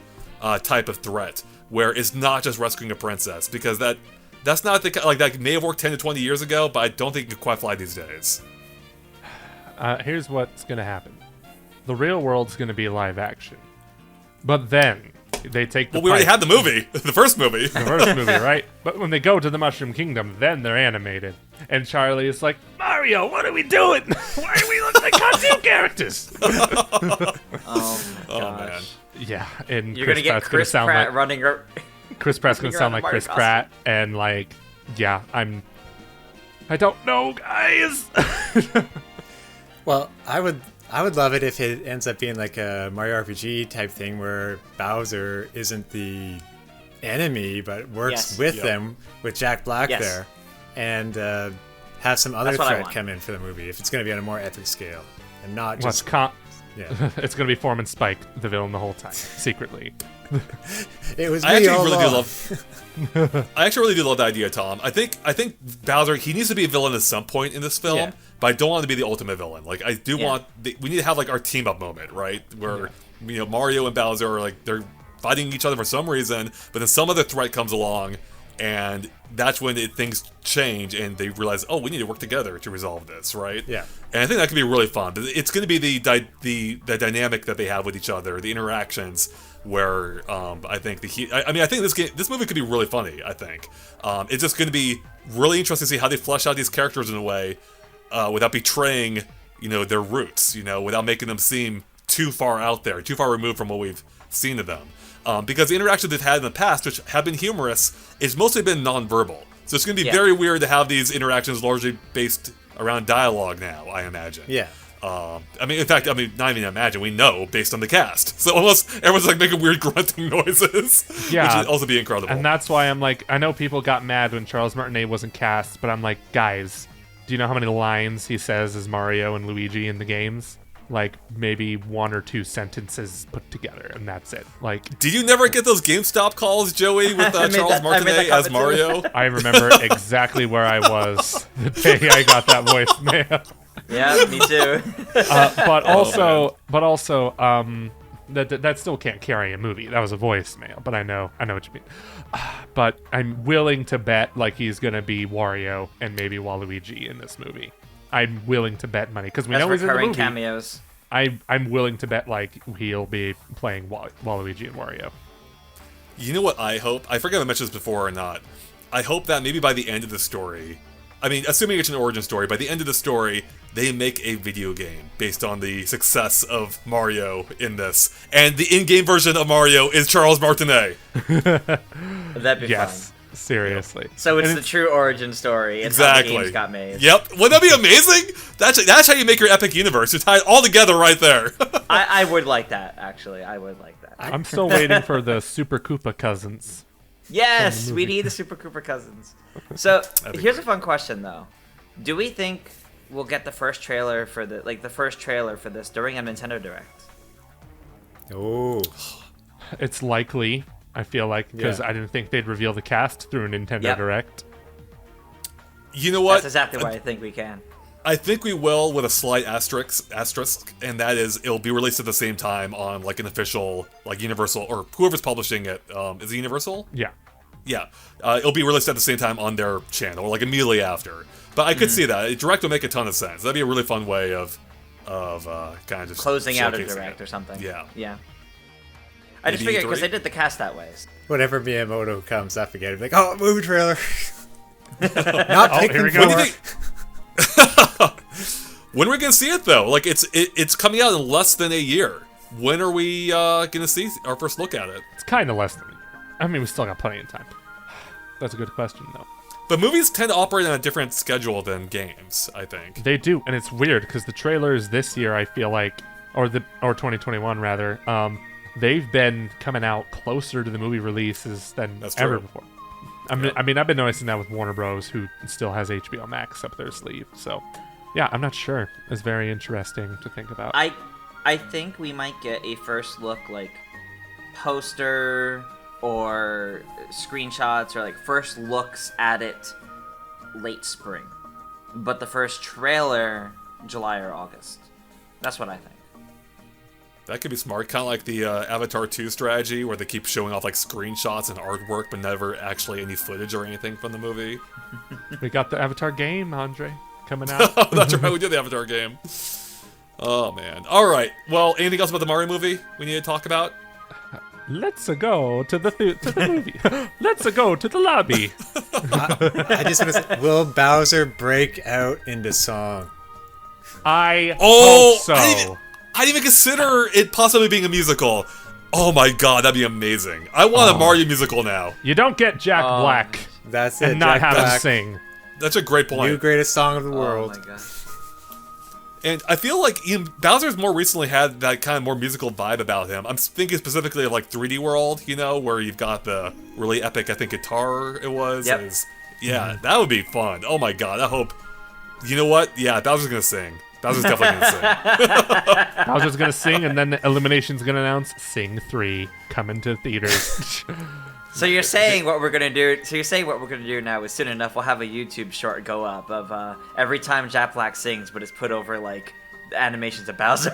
type of threat, where it's not just rescuing a princess, because that's not that may have worked 10 to 20 years ago, but I don't think it could quite fly these days. Here's what's gonna happen: the real world's gonna be live action, but then they take the. Well, we already had the movie, the first movie, right? But when they go to the Mushroom Kingdom, then they're animated, and Charlie is like, Mario, what are we doing? Why are we looking like cartoon characters? Oh man. Yeah, and You're Chris gonna get Pratt's Chris gonna sound Pratt like running. Chris Pratt's gonna sound like Mario Chris Pratt, and like, yeah, I don't know, guys. Well, I would love it if it ends up being like a Mario RPG type thing where Bowser isn't the enemy but works with them, with Jack Black there, and have some other threat come in for the movie if it's going to be on a more epic scale and not just. It's going to be Foreman Spike, the villain, the whole time, secretly. It was I me actually all really do along. love. I actually really do love the idea, Tom. I think Bowser, he needs to be a villain at some point in this film, but I don't want him to be the ultimate villain. Like, I do want we need to have like our team up moment, right? Where Mario and Bowser are like they're fighting each other for some reason, but then some other threat comes along, and that's when things change and they realize, oh, we need to work together to resolve this, right? Yeah. And I think that could be really fun. But it's going to be the dynamic that they have with each other, the interactions, where I think I think this movie could be really funny. I think it's just going to be really interesting to see how they flesh out these characters in a way without betraying their roots, without making them seem too far out there, too far removed from what we've seen of them. Because the interactions they've had in the past, which have been humorous, it's mostly been nonverbal. So it's going to be very weird to have these interactions largely based around dialogue now, I imagine. Yeah. In fact, not even imagine, we know based on the cast. So almost everyone's like making weird grunting noises, which would also be incredible. And that's why I'm like, I know people got mad when Charles Martinet wasn't cast, but I'm like, guys, do you know how many lines he says as Mario and Luigi in the games? Like, maybe one or two sentences put together, and that's it. Like, did you never get those GameStop calls, Joey, with Charles Martinet as Mario? I remember exactly where I was the day I got that voicemail. Yeah, me too. But also, that still can't carry a movie. That was a voicemail, but I know what you mean. But I'm willing to bet like he's gonna be Wario and maybe Waluigi in this movie. I'm willing to bet money because we know he's in the movie. Cameos. I'm willing to bet like he'll be playing Waluigi and Wario. You know what I hope? I forget if I mentioned this before or not. I hope that maybe by the end of the story, I mean, assuming it's an origin story, by the end of the story, they make a video game based on the success of Mario in this. And the in-game version of Mario is Charles Martinet. That'd be Yes. fun. Seriously. So it's And the true origin story. It's Exactly. how the games got made. Yep. Wouldn't that be amazing? That's how you make your epic universe. You tie it all together right there. I would like that, actually. I would like that. I'm still waiting for the Super Koopa cousins. Yes, we need the Super Cooper cousins. So be here's a fun question, though. Do we think we'll get the first trailer for this during a Nintendo Direct? Oh, It's likely, I feel like, because Yeah. I didn't think they'd reveal the cast through a Nintendo Yep. Direct. You know what? That's exactly why I think we can. I think we will with a slight asterisk, and that is it'll be released at the same time on like an official like Universal or whoever's publishing it. Is it Universal? Yeah. Yeah, it'll be released at the same time on their channel, like immediately after. But I could see that Direct would make a ton of sense. That'd be a really fun way of kind of just Closing out a showcasing Direct it. or something. Yeah. Yeah. I just Maybe figured because E3? they did the cast that way. whenever Miyamoto comes, I forget it. Like, oh, movie trailer. Not Oh, picking here we for. go. What do you think? When are we gonna see it though? Like it's coming out in less than a year. When are we gonna see our first look at it? It's kind of less than. I mean, we still got plenty of time. That's a good question, though. But movies tend to operate on a different schedule than games, I think. They do, and it's weird because the trailers this year, I feel like, or 2021 rather, they've been coming out closer to the movie releases than That's ever true. before. I mean, I've been noticing that with Warner Bros., who still has HBO Max up their sleeve. So, yeah, I'm not sure. It's very interesting to think about. I think we might get a first look, like, poster or screenshots or, like, first looks at it late spring. But the first trailer, July or August. That's what I think. That could be smart, kind of like the Avatar 2 strategy, where they keep showing off like screenshots and artwork, but never actually any footage or anything from the movie. We got the Avatar game, Andre, coming out. That's right, we did the Avatar game. Oh man. All right. Well, anything else about the Mario movie we need to talk about? Let's go to the movie. Let's go to the lobby. I just want to say, will Bowser break out into song? I Oh, hope so. I didn't even consider it possibly being a musical. Oh my god, that'd be amazing. I want a Mario musical now. You don't get Jack Black That's it. and not Jack have him Black, sing. That's a great point. new greatest song of the Oh world. my god. And I feel like Bowser's more recently had that kind of more musical vibe about him. I'm thinking specifically of like 3D World, you know, where you've got the really epic, I think, guitar it was. Yep. Yeah, that would be fun. Oh my god, I hope. You know what? Yeah, Bowser's gonna sing. Bowser's definitely gonna sing. Bowser's gonna sing, and then Illumination's gonna announce Sing 3 coming to theaters. So you're saying what we're gonna do? So you're saying what we're gonna do now is soon enough we'll have a YouTube short go up of every time Jack Black sings, but it's put over like the animations of Bowser.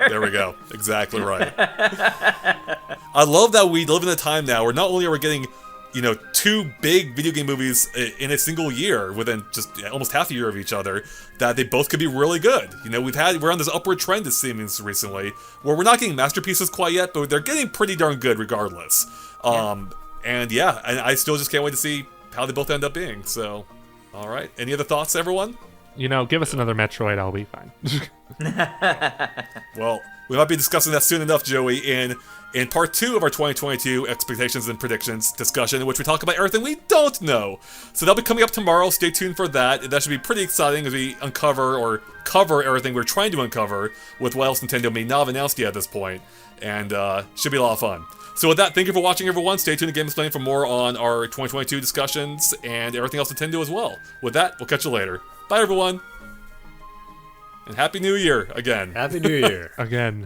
There we go. Exactly right. I love that we live in a time now where not only are we getting, you know, two big video game movies in a single year within just almost half a year of each other, that they both could be really good. You know, we're on this upward trend, it seems, recently, where we're not getting masterpieces quite yet, but they're getting pretty darn good regardless. And yeah, I still just can't wait to see how they both end up being. So, all right. Any other thoughts, everyone? You know, give us another Metroid, I'll be fine. Well, we might be discussing that soon enough, Joey, in part 2 of our 2022 expectations and predictions discussion, in which we talk about everything we don't know. So that'll be coming up tomorrow. Stay tuned for that. That should be pretty exciting as we uncover or cover everything we're trying to uncover with what else Nintendo may not have announced yet at this point. And should be a lot of fun. So with that, thank you for watching, everyone. Stay tuned to GameXplain for more on our 2022 discussions and everything else Nintendo as well. With that, we'll catch you later. Bye, everyone. And Happy New Year again. Happy New Year. Again.